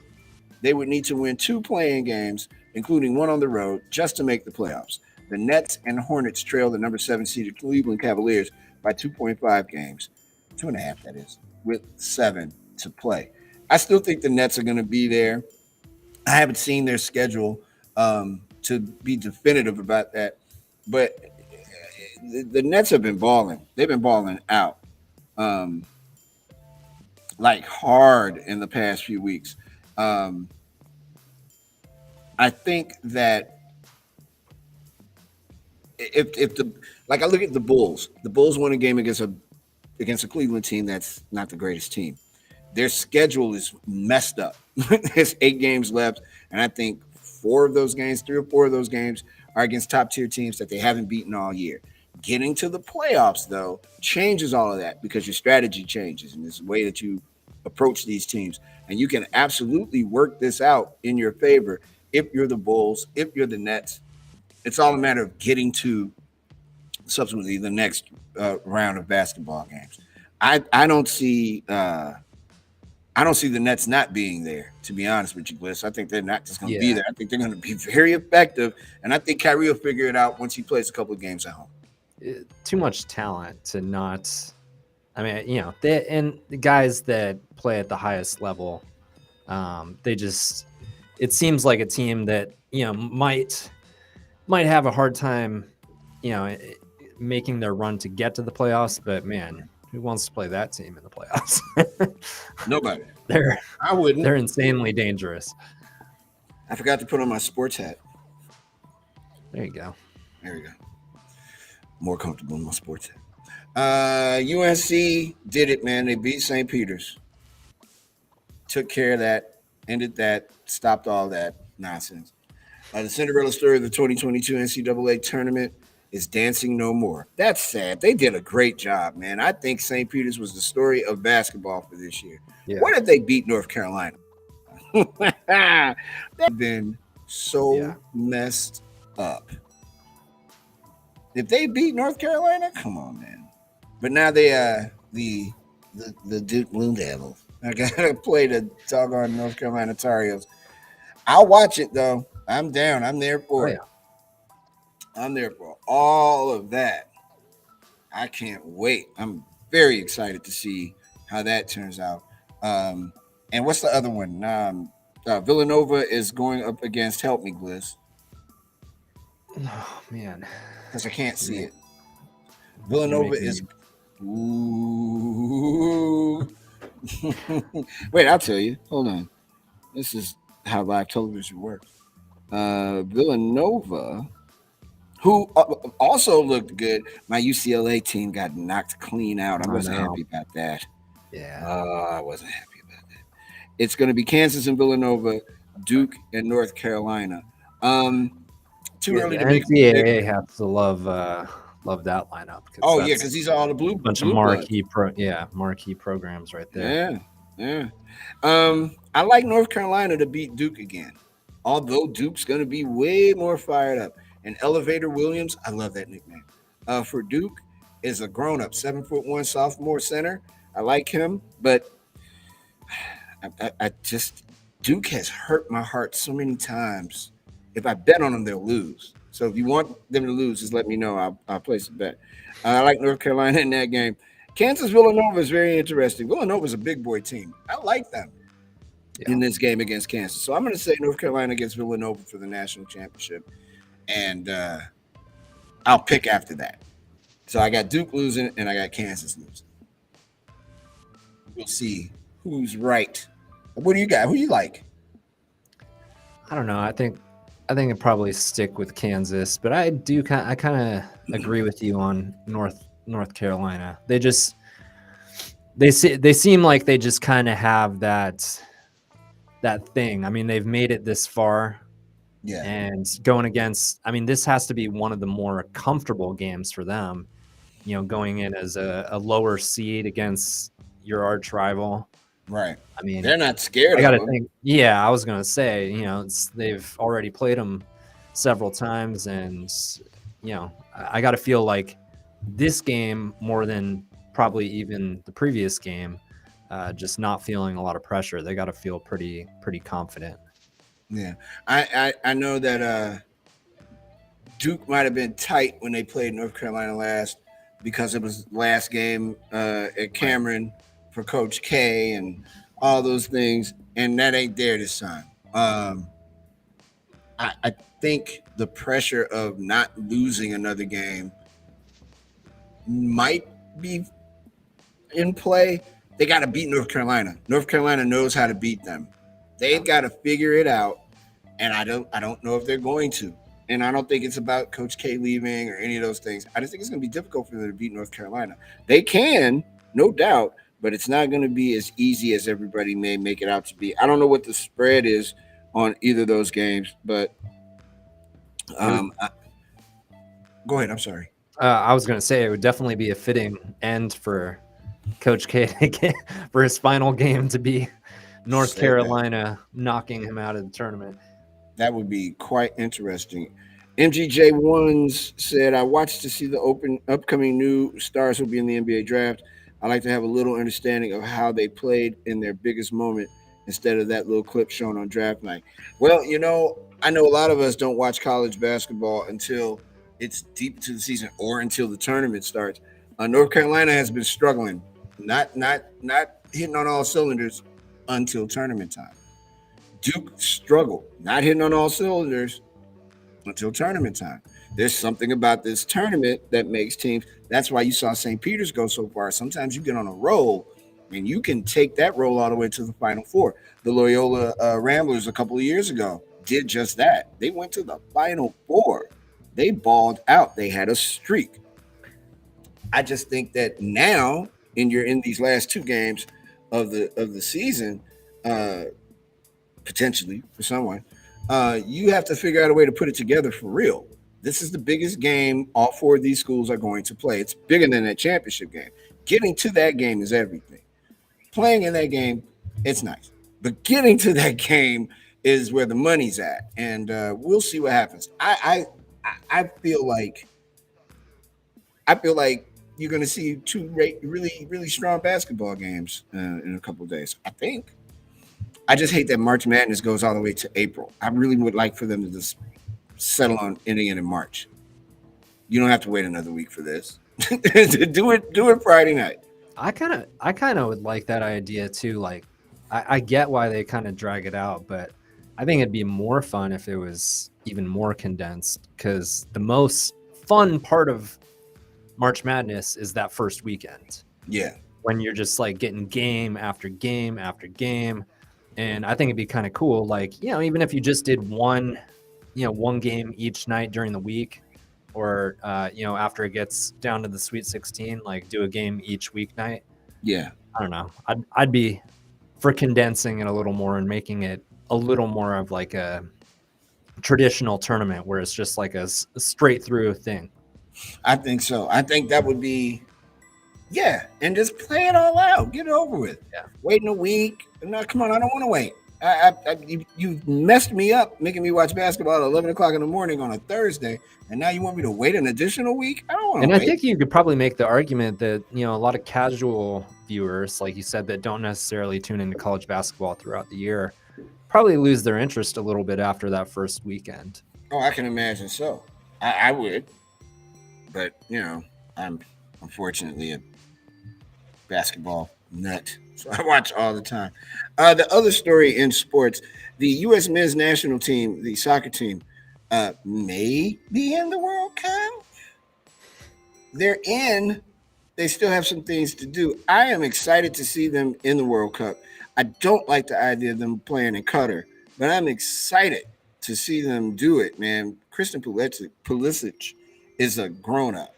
they would need to win 2 playing games, including one on the road, just to make the playoffs. The Nets and Hornets trail the number 7 seeded Cleveland Cavaliers by 2.5 games, 2.5 that is, with 7 to play. I still think the Nets are going to be there. I haven't seen their schedule to be definitive about that, but the Nets have been balling. They've been balling out. like hard in the past few weeks. Um, I think that if the like I look at the Bulls won a game against a Cleveland team that's not the greatest team. Their schedule is messed up. There's 8 games left, and I think 3 or 4 of those games are against top tier teams that they haven't beaten all year. Getting to the playoffs, though, changes all of that because your strategy changes and it's the way that you approach these teams. And you can absolutely work this out in your favor if you're the Bulls, if you're the Nets. It's all a matter of getting to subsequently the next round of basketball games. I don't see I don't see the Nets not being there, to be honest with you, Bliss. I think they're not just going to be there. I think they're going to be very effective. And I think Kyrie will figure it out once he plays a couple of games at home. Too much talent to not. I mean, and the guys that play at the highest level, they just. It seems like a team that might have a hard time, making their run to get to the playoffs. But man, who wants to play that team in the playoffs? Nobody. I wouldn't. They're insanely dangerous. I forgot to put on my sports hat. There you go. There you go. More comfortable in my sports hat. UNC did it, man. They beat St. Peter's. Took care of that. Ended that. Stopped all that nonsense. The Cinderella story of the 2022 NCAA tournament is dancing no more. That's sad. They did a great job, man. I think St. Peter's was the story of basketball for this year. Yeah. Why did they beat North Carolina? They've been so messed up. If they beat North Carolina, come on, man. But now they the Duke Blue Devils. I gotta play the doggone North Carolina Tar Heels. I'll watch it though. I'm down. I'm there for it. I'm there for all of that. I can't wait. I'm very excited to see how that turns out. And what's the other one? Villanova is going up against, help me, Gliss. Oh, man. Because I can't see it. Villanova is... Ooh. Wait, I'll tell you. Hold on. This is how live television works. Villanova, who also looked good. My UCLA team got knocked clean out. I wasn't happy about that. Yeah. I wasn't happy about that. It's going to be Kansas and Villanova, Duke and North Carolina. Too early to make NCAA has to love that lineup. Oh yeah, because these are all the bunch of marquee marquee programs right there. Yeah. I like North Carolina to beat Duke again, although Duke's going to be way more fired up. And Elevator Williams, I love that nickname. For Duke is a grown-up, 7'1" sophomore center. I like him, but I just Duke has hurt my heart so many times. If I bet on them, they'll lose. So if you want them to lose, just let me know. I'll place a bet. I like North Carolina in that game. Kansas Villanova is very interesting. Villanova is a big boy team. I like them in this game against Kansas. So I'm going to say North Carolina against Villanova for the national championship. And I'll pick after that. So I got Duke losing and I got Kansas losing. We'll see who's right. What do you got? Who do you like? I don't know. I think I'd probably stick with Kansas, but I kind of agree with you on North Carolina. They seem like they just kind of have that thing. I mean, they've made it this far. Yeah. And going against, I mean, this has to be one of the more comfortable games for them, going in as a lower seed against your arch rival. Right. I mean, they're not scared. I got to think. Yeah, I was going to say, they've already played them several times, and I got to feel like this game more than probably even the previous game, just not feeling a lot of pressure. They got to feel pretty confident. Yeah, I know that Duke might have been tight when they played North Carolina last because it was last game at Cameron for Coach K and all those things, and that ain't there this time. I think the pressure of not losing another game might be in play They got to beat North Carolina. North Carolina knows how to beat them. They've Yeah. got to figure it out, and I don't know if they're going to. And I don't think it's about Coach K leaving or any of those things. I just think it's going to be difficult for them to beat North Carolina. They can, no doubt, but it's not going to be as easy as everybody may make it out to be. I don't know what the spread is on either of those games, but It would, um, I, go ahead. I'm sorry. I was going to say it would definitely be a fitting end for Coach K to get, for his final game to be North Say that. Carolina knocking him out of the tournament. That would be quite interesting. MGJ Ones said, "I watched to see the upcoming new stars who'll be in the NBA draft. I like to have a little understanding of how they played in their biggest moment instead of that little clip shown on draft night." Well, I know a lot of us don't watch college basketball until it's deep into the season or until the tournament starts. North Carolina has been struggling, not hitting on all cylinders until tournament time. Duke struggled, not hitting on all cylinders until tournament time. There's something about this tournament that makes teams. That's why you saw St. Peter's go so far. Sometimes you get on a roll, and you can take that roll all the way to the Final Four. The Loyola Ramblers a couple of years ago did just that. They went to the Final Four. They balled out. They had a streak. I just think that now, in these last two games of the season, uh, potentially for someone, you have to figure out a way to put it together for real. This is the biggest game all four of these schools are going to play. It's bigger than that championship game. Getting to that game is everything. Playing in that game, it's nice. But getting to that game is where the money's at. And we'll see what happens. I feel like you're going to see two really, really strong basketball games in a couple of days. I think. I just hate that March Madness goes all the way to April. I really would like for them to just settle on ending it in March. You don't have to wait another week for this. Do it Friday night. I kind of would like that idea too. Like, I get why they kind of drag it out, but I think it'd be more fun if it was even more condensed. Because the most fun part of March Madness is that first weekend Yeah, when you're just like getting game after game after game. And I think it'd be kind of cool, like, even if you just did one game each night during the week, or after it gets down to the Sweet 16, like do a game each weeknight. yeah. I don't know. I'd be for condensing it a little more and making it a little more of like a traditional tournament where it's just like a straight through thing. I think so. I think that would be, yeah, and just play it all out. Get it over with. Yeah. Waiting a week. No, come on. I don't want to wait. You messed me up making me watch basketball at 11 o'clock in the morning on a Thursday, and now you want me to wait an additional week? I don't want And to I wait. think you could probably make the argument that, a lot of casual viewers, like you said, that don't necessarily tune into college basketball throughout the year, probably lose their interest a little bit after that first weekend. Oh, I can imagine so. I would, but I'm unfortunately a basketball nut, so I watch all the time. The other story in sports: the U.S. men's national team, the soccer team, may be in the World Cup. They're in. They still have some things to do. I am excited to see them in the World Cup. I don't like the idea of them playing in Qatar, but I'm excited to see them do it, man. Christian Pulisic is a grown up,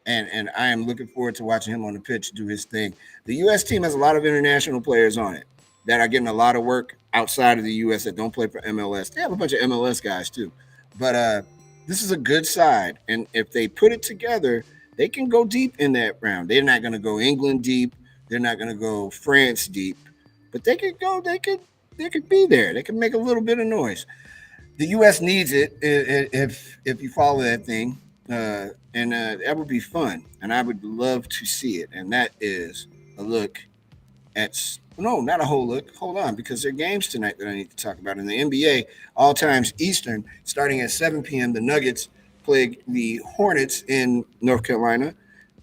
and I am looking forward to watching him on the pitch do his thing. The U.S. team has a lot of international players on it that are getting a lot of work outside of the U.S. that don't play for MLS. They have a bunch of MLS guys too, but this is a good side, and if they put it together, they can go deep in that round. They're not going to go England deep. They're not going to go France deep, but they could go. They could be there. They could make a little bit of noise. The U.S. needs it if you follow that thing, and that would be fun, and I would love to see it. And that is a look at no, not a whole look. Hold on, because there are games tonight that I need to talk about in the NBA. All times Eastern, starting at 7 p.m. The Nuggets play the Hornets in North Carolina.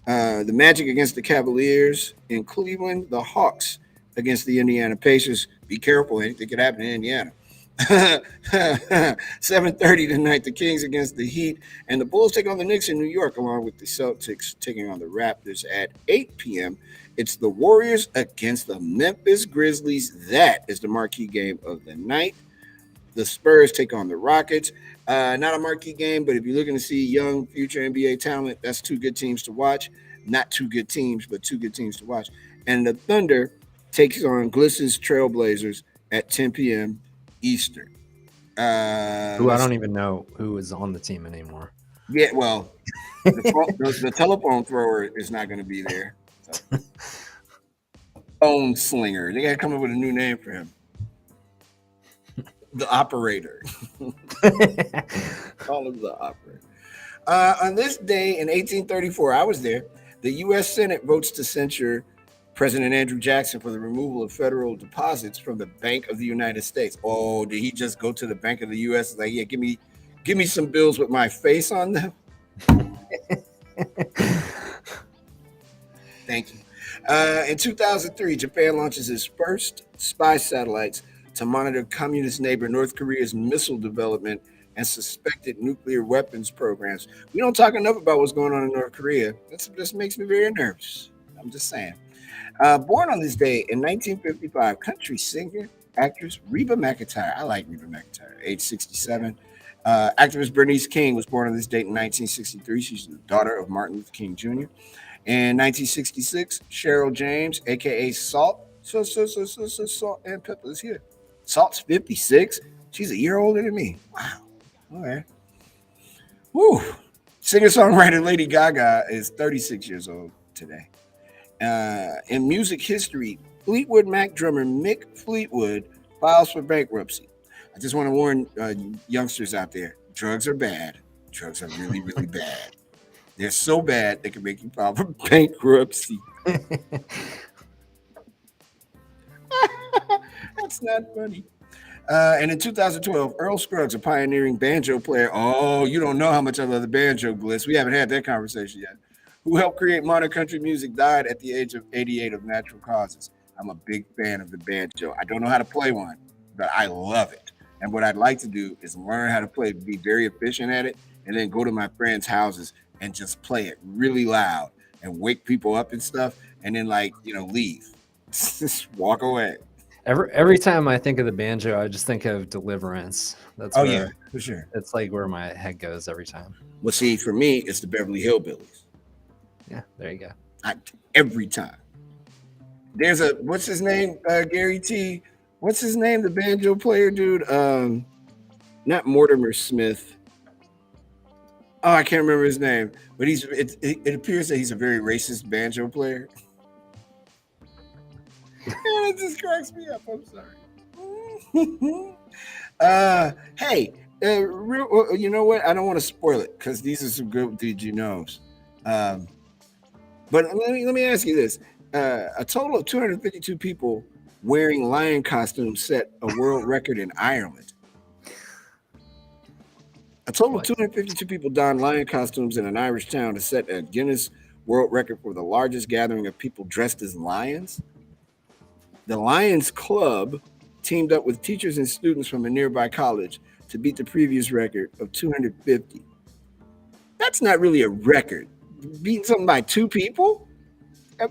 The Magic against the Cavaliers in Cleveland. The Hawks against the Indiana Pacers. Be careful, anything could happen in Indiana. 7:30 tonight, the Kings against the Heat, and the Bulls take on the Knicks in New York, along with the Celtics taking on the Raptors at 8 p.m. It's the Warriors against the Memphis Grizzlies. That is the marquee game of the night. The Spurs take on the Rockets. Not a marquee game, but if you're looking to see young future NBA talent, that's two good teams to watch. Not two good teams, but two good teams to watch. And the Thunder takes on Gliss's Trailblazers at 10 p.m. Eastern. Who I Let's don't even know who is on the team anymore. Yeah, well, the telephone thrower is not going to be there. So. Phone slinger. They got to come up with a new name for him. The operator. Call him the operator. On this day in 1834, I was there. The U.S. Senate votes to censure President Andrew Jackson for the removal of federal deposits from the Bank of the United States. Oh, did he just go to the Bank of the U.S. like, yeah, give me some bills with my face on them? Thank you. In 2003, Japan launches its first spy satellites to monitor communist neighbor North Korea's missile development and suspected nuclear weapons programs. We don't talk enough about what's going on in North Korea. This makes me very nervous. I'm just saying. Born on this day in 1955, country singer, actress Reba McEntire. I like Reba McEntire, age 67. Activist Bernice King was born on this date in 1963. She's the daughter of Martin Luther King Jr. In 1966, Cheryl James, aka Salt, Salt and Pepper is here. Salt's 56. She's a year older than me. Wow. All right. Woo. Singer-songwriter Lady Gaga is 36 years old today. In music history, Fleetwood Mac drummer Mick Fleetwood files for bankruptcy. I just want to warn youngsters out there, drugs are bad. Drugs are really, really bad. They're so bad they can make you file for bankruptcy. That's not funny. And in 2012, Earl Scruggs, a pioneering banjo player. Oh, you don't know how much I love the banjo, Bliss. We haven't had that conversation yet. Who helped create modern country music, died at the age of 88 of natural causes. I'm a big fan of the banjo. I don't know how to play one, but I love it. And what I'd like to do is learn how to play, be very efficient at it, and then go to my friends' houses and just play it really loud and wake people up and stuff, and then leave. Just walk away. Every time I think of the banjo, I just think of Deliverance. That's yeah, for sure. It's like where my head goes every time. Well, see, for me, it's the Beverly Hillbillies. Yeah, there you go. Every time. There's what's his name? Gary T. What's his name? The banjo player dude. Not Mortimer Smith. Oh, I can't remember his name. But it appears that he's a very racist banjo player. And it just cracks me up. I'm sorry. Hey, you know what? I don't want to spoil it because these are some good Did You Knows. But let me ask you this. A total of 252 people wearing lion costumes set a world record in Ireland. A total of 252 people donned lion costumes in an Irish town to set a Guinness World Record for the largest gathering of people dressed as lions. The Lions Club teamed up with teachers and students from a nearby college to beat the previous record of 250. That's not really a record. Beating something by two people?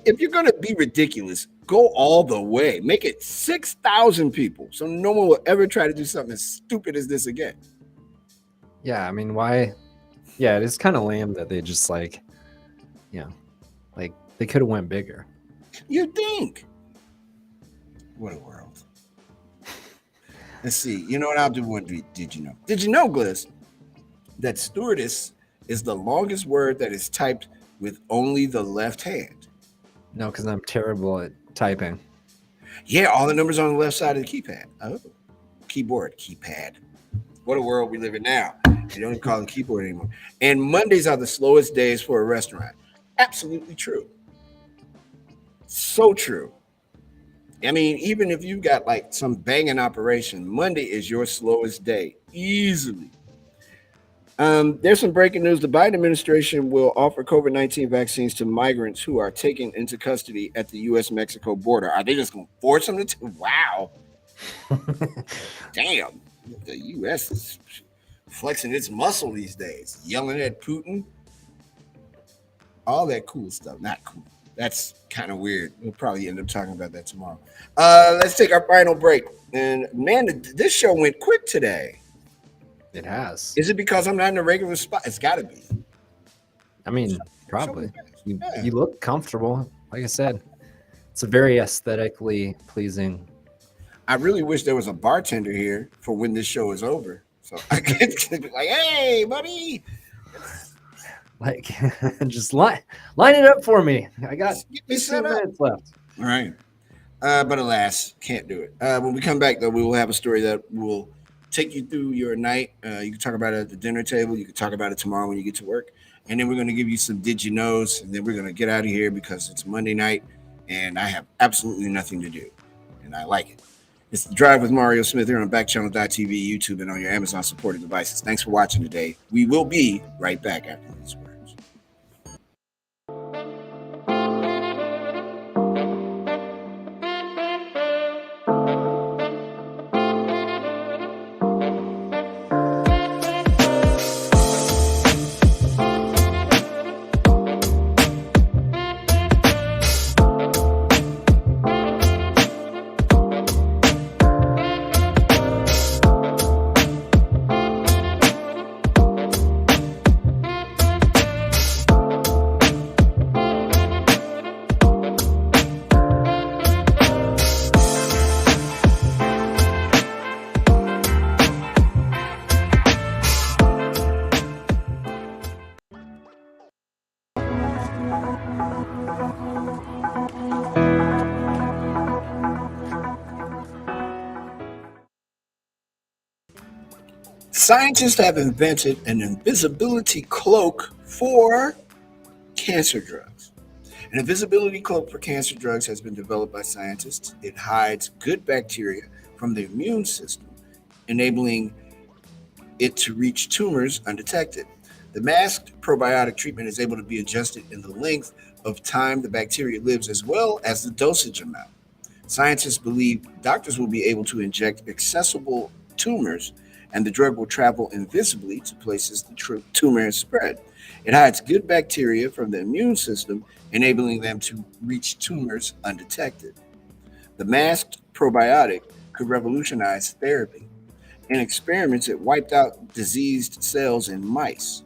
If you're going to be ridiculous, go all the way. Make it 6,000 people so no one will ever try to do something as stupid as this again. Yeah, I mean, why? Yeah, it is kind of lame that they just they could have went bigger. You think? What a world. Let's see. You know what I'll do? What did you know? Did you know, Gliss, that stewardess is the longest word that is typed with only the left hand? No, because I'm terrible at typing. Yeah, all the numbers on the left side of the keypad. Oh, keypad. What a world we live in now. They don't even call it keyboard anymore. And Mondays are the slowest days for a restaurant. Absolutely true. So true. I mean, even if you got some banging operation, Monday is your slowest day, easily. There's some breaking news. The Biden administration will offer COVID-19 vaccines to migrants who are taken into custody at the U.S.-Mexico border. Are they just going to force them to? Wow. Damn. The U.S. is flexing its muscle these days, yelling at Putin. All that cool stuff. Not cool. That's kind of weird. We'll probably end up talking about that tomorrow. Let's take our final break. And man, this show went quick today. It has. Is it because I'm not in a regular spot? It's got to be. I mean, probably. You, Yeah. you look comfortable. Like I said, it's a very aesthetically pleasing. I really wish there was a bartender here for when this show is over, so I could be like, "Hey, buddy, Like, just line it up for me. I got get me 15 set up." minutes left. All right. But alas, can't do it. When we come back, though, we will have a story that will take you through your night. You can talk about it at the dinner table. You can talk about it tomorrow when you get to work. And then we're going to give you some Did You Knows. And then we're going to get out of here because it's Monday night and I have absolutely nothing to do. And I like it. It's The Drive with Mario Smith here on Backchannel.tv, YouTube, and on your Amazon supported devices. Thanks for watching today. We will be right back after these words. Scientists have invented an invisibility cloak for cancer drugs. An invisibility cloak for cancer drugs has been developed by scientists. It hides good bacteria from the immune system, enabling it to reach tumors undetected. The masked probiotic treatment is able to be adjusted in the length of time the bacteria lives as well as the dosage amount. Scientists believe doctors will be able to inject accessible tumors and the drug will travel invisibly to places the tumor has spread. It hides good bacteria from the immune system, enabling them to reach tumors undetected. The masked probiotic could revolutionize therapy. In experiments, it wiped out diseased cells in mice.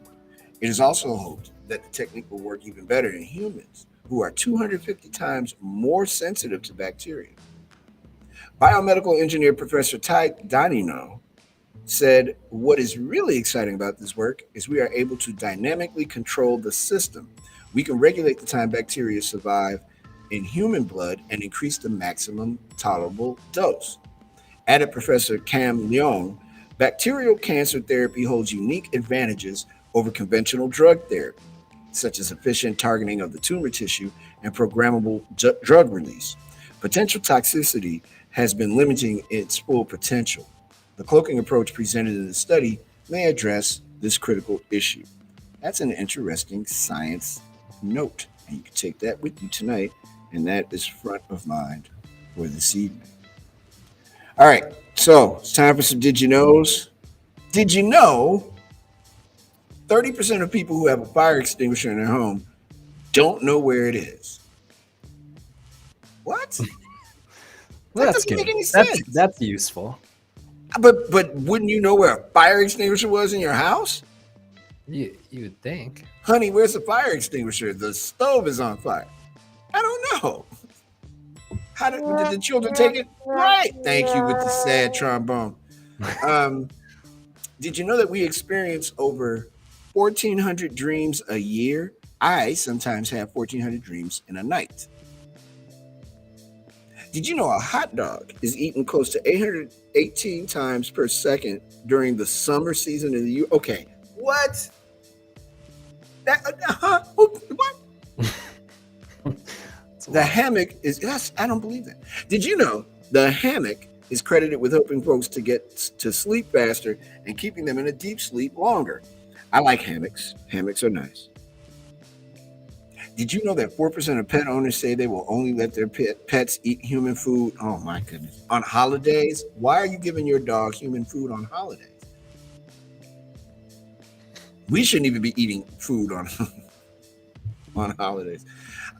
It is also hoped that the technique will work even better in humans, who are 250 times more sensitive to bacteria. Biomedical engineer Professor Ty Donino said, "What is really exciting about this work is we are able to dynamically control the system. We can regulate the time bacteria survive in human blood and increase the maximum tolerable dose." Added Professor Cam Leong, bacterial cancer therapy holds unique advantages over conventional drug therapy, such as efficient targeting of the tumor tissue and programmable drug release. Potential toxicity has been limiting its full potential. The cloaking approach presented in the study may address this critical issue. That's an interesting science note, and you can take that with you tonight, and that is front of mind for this evening. All right, so it's time for some Did You Knows. Did you know 30% of people who have a fire extinguisher in their home don't know where it is? What? Well, That that's doesn't good. make any sense. That's useful. But wouldn't you know where a fire extinguisher was in your house? You would think. Honey, where's the fire extinguisher? The stove is on fire. I don't know. How did the children take it? Right. Thank you with the sad trombone. Did you know that we experience over 1,400 dreams a year? I sometimes have 1,400 dreams in a night. Did you know a hot dog is eaten close to 818 times per second during the summer season in the U? Okay, what? What? The hammock is, I don't believe that. Did you know the hammock is credited with helping folks to get to sleep faster and keeping them in a deep sleep longer? I like hammocks. Hammocks are nice. Did you know that 4% of pet owners say they will only let their pets eat human food? Oh my goodness. On holidays? Why are you giving your dog human food on holidays? We shouldn't even be eating food on holidays.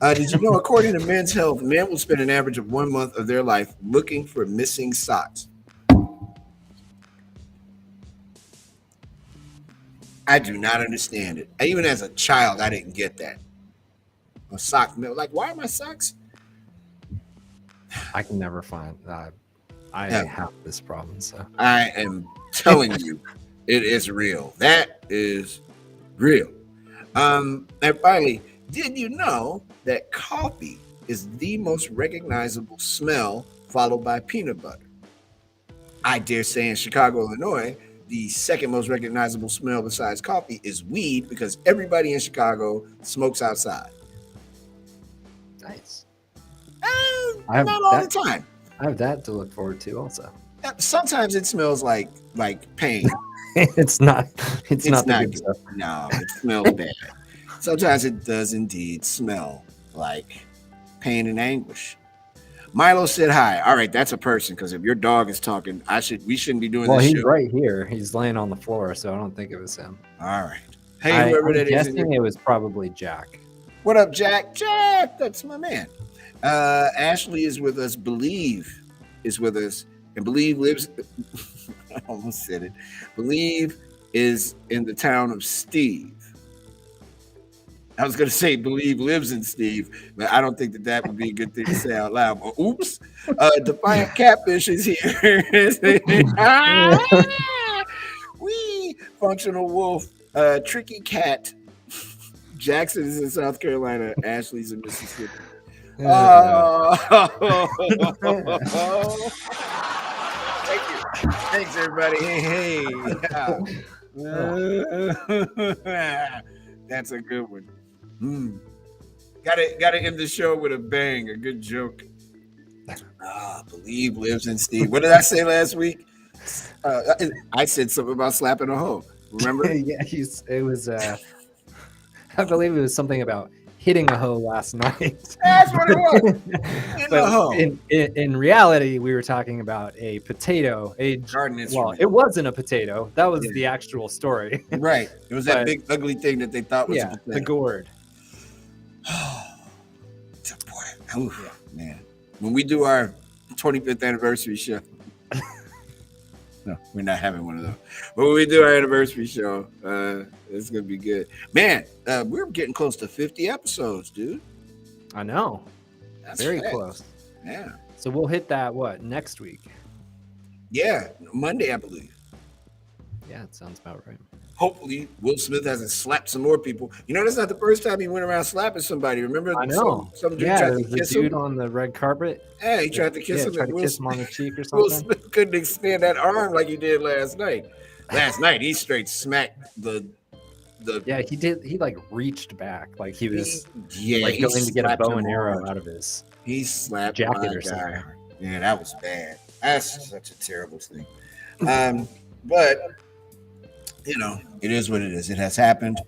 Did you know, according to Men's Health, men will spend an average of 1 month of their life looking for missing socks? I do not understand it. Even as a child, I didn't get that. A sock, like, why are my socks? I can never find. I have this problem, so I am telling you, it is real. That is real. And finally, did you know that coffee is the most recognizable smell, followed by peanut butter? I dare say in Chicago, Illinois, the second most recognizable smell besides coffee is weed, because everybody in Chicago smokes outside. nice. Not all the time. I have that to look forward to also. Sometimes it smells like pain. It's not the good good. stuff. No, it smells bad. Sometimes it does indeed smell like pain and anguish. Milo said hi. All right, that's a person, because if your dog is talking, we shouldn't be doing this Well, he's show. right here. He's laying on the floor, so I don't think it was him. All right. Hey, whoever I'm that is. guessing it was probably Jack. What up, Jack? Jack, that's my man. Ashley is with us. Believe is with us. And Believe lives, I almost said it. Believe is in the town of Steve. I was going to say Believe lives in Steve, but I don't think that would be a good thing to say out loud. But oops. Defiant Catfish is here. Wee. Functional Wolf. Tricky Cat. Jackson is in South Carolina. Ashley's in Mississippi. Thank you. Thanks, everybody. Hey. Yeah. That's a good one. Gotta end the show with a bang, a good joke. Believe lives in Steve. What did I say last week? I said something about slapping a hoe. Remember? Yeah, it was. I believe it was something about hitting a hoe last night. That's what it was. In reality, we were talking about a potato. Garden instrument. Well, it wasn't a potato. That was the actual story. Right. It was that big ugly thing that they thought was a potato. The gourd. Boy, man. When we do our 25th anniversary show, no, we're not having one of those. But when we do our anniversary show, it's gonna be good. Man, we're getting close to 50 episodes, dude. I know. That's very fast. close. Yeah. So we'll hit that next week? Yeah, Monday, I believe. Yeah, it sounds about right. Hopefully, Will Smith hasn't slapped some more people. You know, that's not the first time he went around slapping somebody. Remember? I know. Some dude tried to kiss him. On the red carpet. Yeah, he tried to kiss him. Tried to kiss him on the cheek or something. Will Smith couldn't extend that arm like he did last night. Last night, he straight smacked the. Yeah, he did. He reached back, like he was going to get a bow and arrow out of his. He slapped jacket or something. Yeah, that was bad. That's such a terrible thing. But you know, it is what it is. It has happened.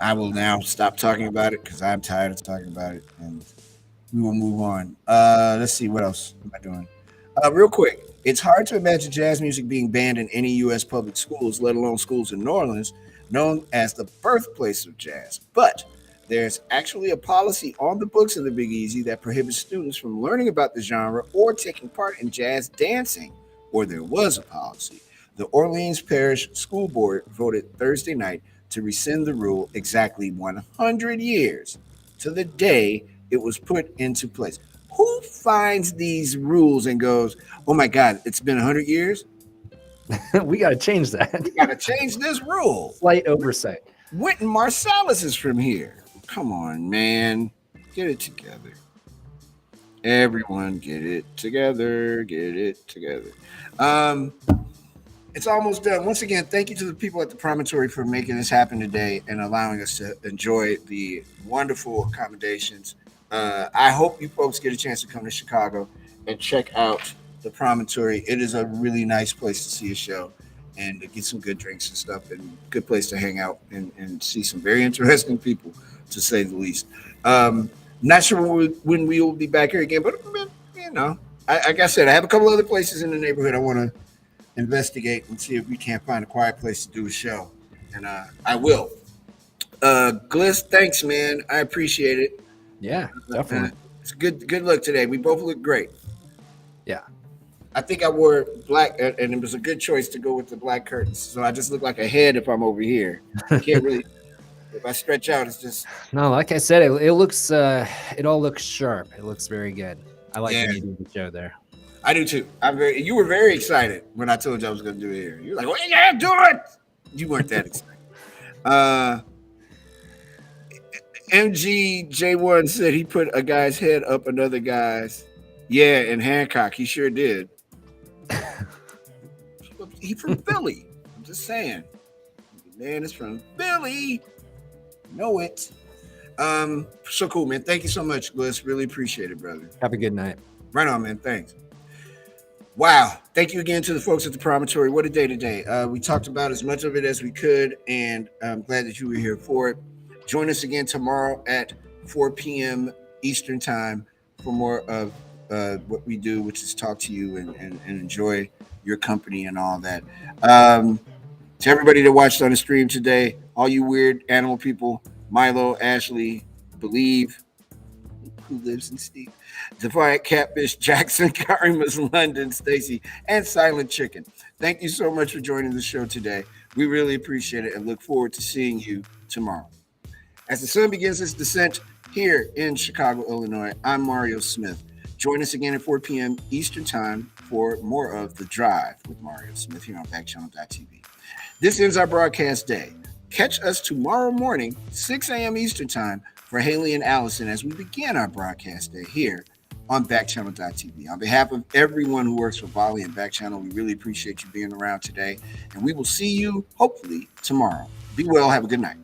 I will now stop talking about it because I'm tired of talking about it, and we will move on. Let's see, what else am I doing? Real quick, it's hard to imagine jazz music being banned in any U.S. public schools, let alone schools in New Orleans, known as the birthplace of jazz. But there's actually a policy on the books of the Big Easy that prohibits students from learning about the genre or taking part in jazz dancing, or there was a policy. The Orleans Parish School Board voted Thursday night to rescind the rule exactly 100 years to the day it was put into place. Who finds these rules and goes, oh my God, it's been 100 years? We got to change that. We got to change this rule. Slight oversight. Wynton Marsalis is from here. Come on, man. Get it together. Everyone get it together. Get it together. It's almost done. Once again, thank you to the people at the Promontory for making this happen today and allowing us to enjoy the wonderful accommodations. I hope you folks get a chance to come to Chicago and check out the Promontory. It is a really nice place to see a show and to get some good drinks and stuff, and good place to hang out and see some very interesting people, to say the least. Not sure when we will be back here again, but you know, like I said, I have a couple other places in the neighborhood I want to investigate and see if we can't find a quiet place to do a show, and I will. Gliss, thanks, man. I appreciate it. Yeah, definitely. It's good look today. We both look great. Yeah. I think I wore black, and it was a good choice to go with the black curtains. So I just look like a head if I'm over here. Can't really. If I stretch out, it's just. No, like I said, it looks it all looks sharp. It looks very good. I like Yeah. when you do the show there. I do too. You were very excited when I told you I was going to do it here. You're like, "Well, yeah, do it." You weren't that excited. MGJ1 said he put a guy's head up another guy's. Yeah, in Hancock, he sure did. He from Philly. I'm just saying. Man is from Philly. Know it. So cool, man. Thank you so much, Bliss. Really appreciate it, brother. Have a good night. Right on, man. Thanks. Wow. Thank you again to the folks at the Promontory. What a day today. We talked about as much of it as we could, and I'm glad that you were here for it. Join us again tomorrow at 4 p.m. Eastern Time for more of what we do, which is talk to you and enjoy your company and all that. To everybody that watched on the stream today, all you weird animal people, Milo, Ashley, Believe, who lives in Steve, Defiant Catfish, Jackson, Karima's London, Stacy, and Silent Chicken. Thank you so much for joining the show today. We really appreciate it and look forward to seeing you tomorrow. As the sun begins its descent here in Chicago, Illinois, I'm Mario Smith. Join us again at 4 p.m. Eastern Time for more of The Drive with Mario Smith here on Backchannel.tv. This ends our broadcast day. Catch us tomorrow morning, 6 a.m. Eastern Time, for Haley and Allison as we begin our broadcast day here on Backchannel.tv. On behalf of everyone who works for Volley and Backchannel, we really appreciate you being around today, and we will see you hopefully tomorrow. Be well. Have a good night.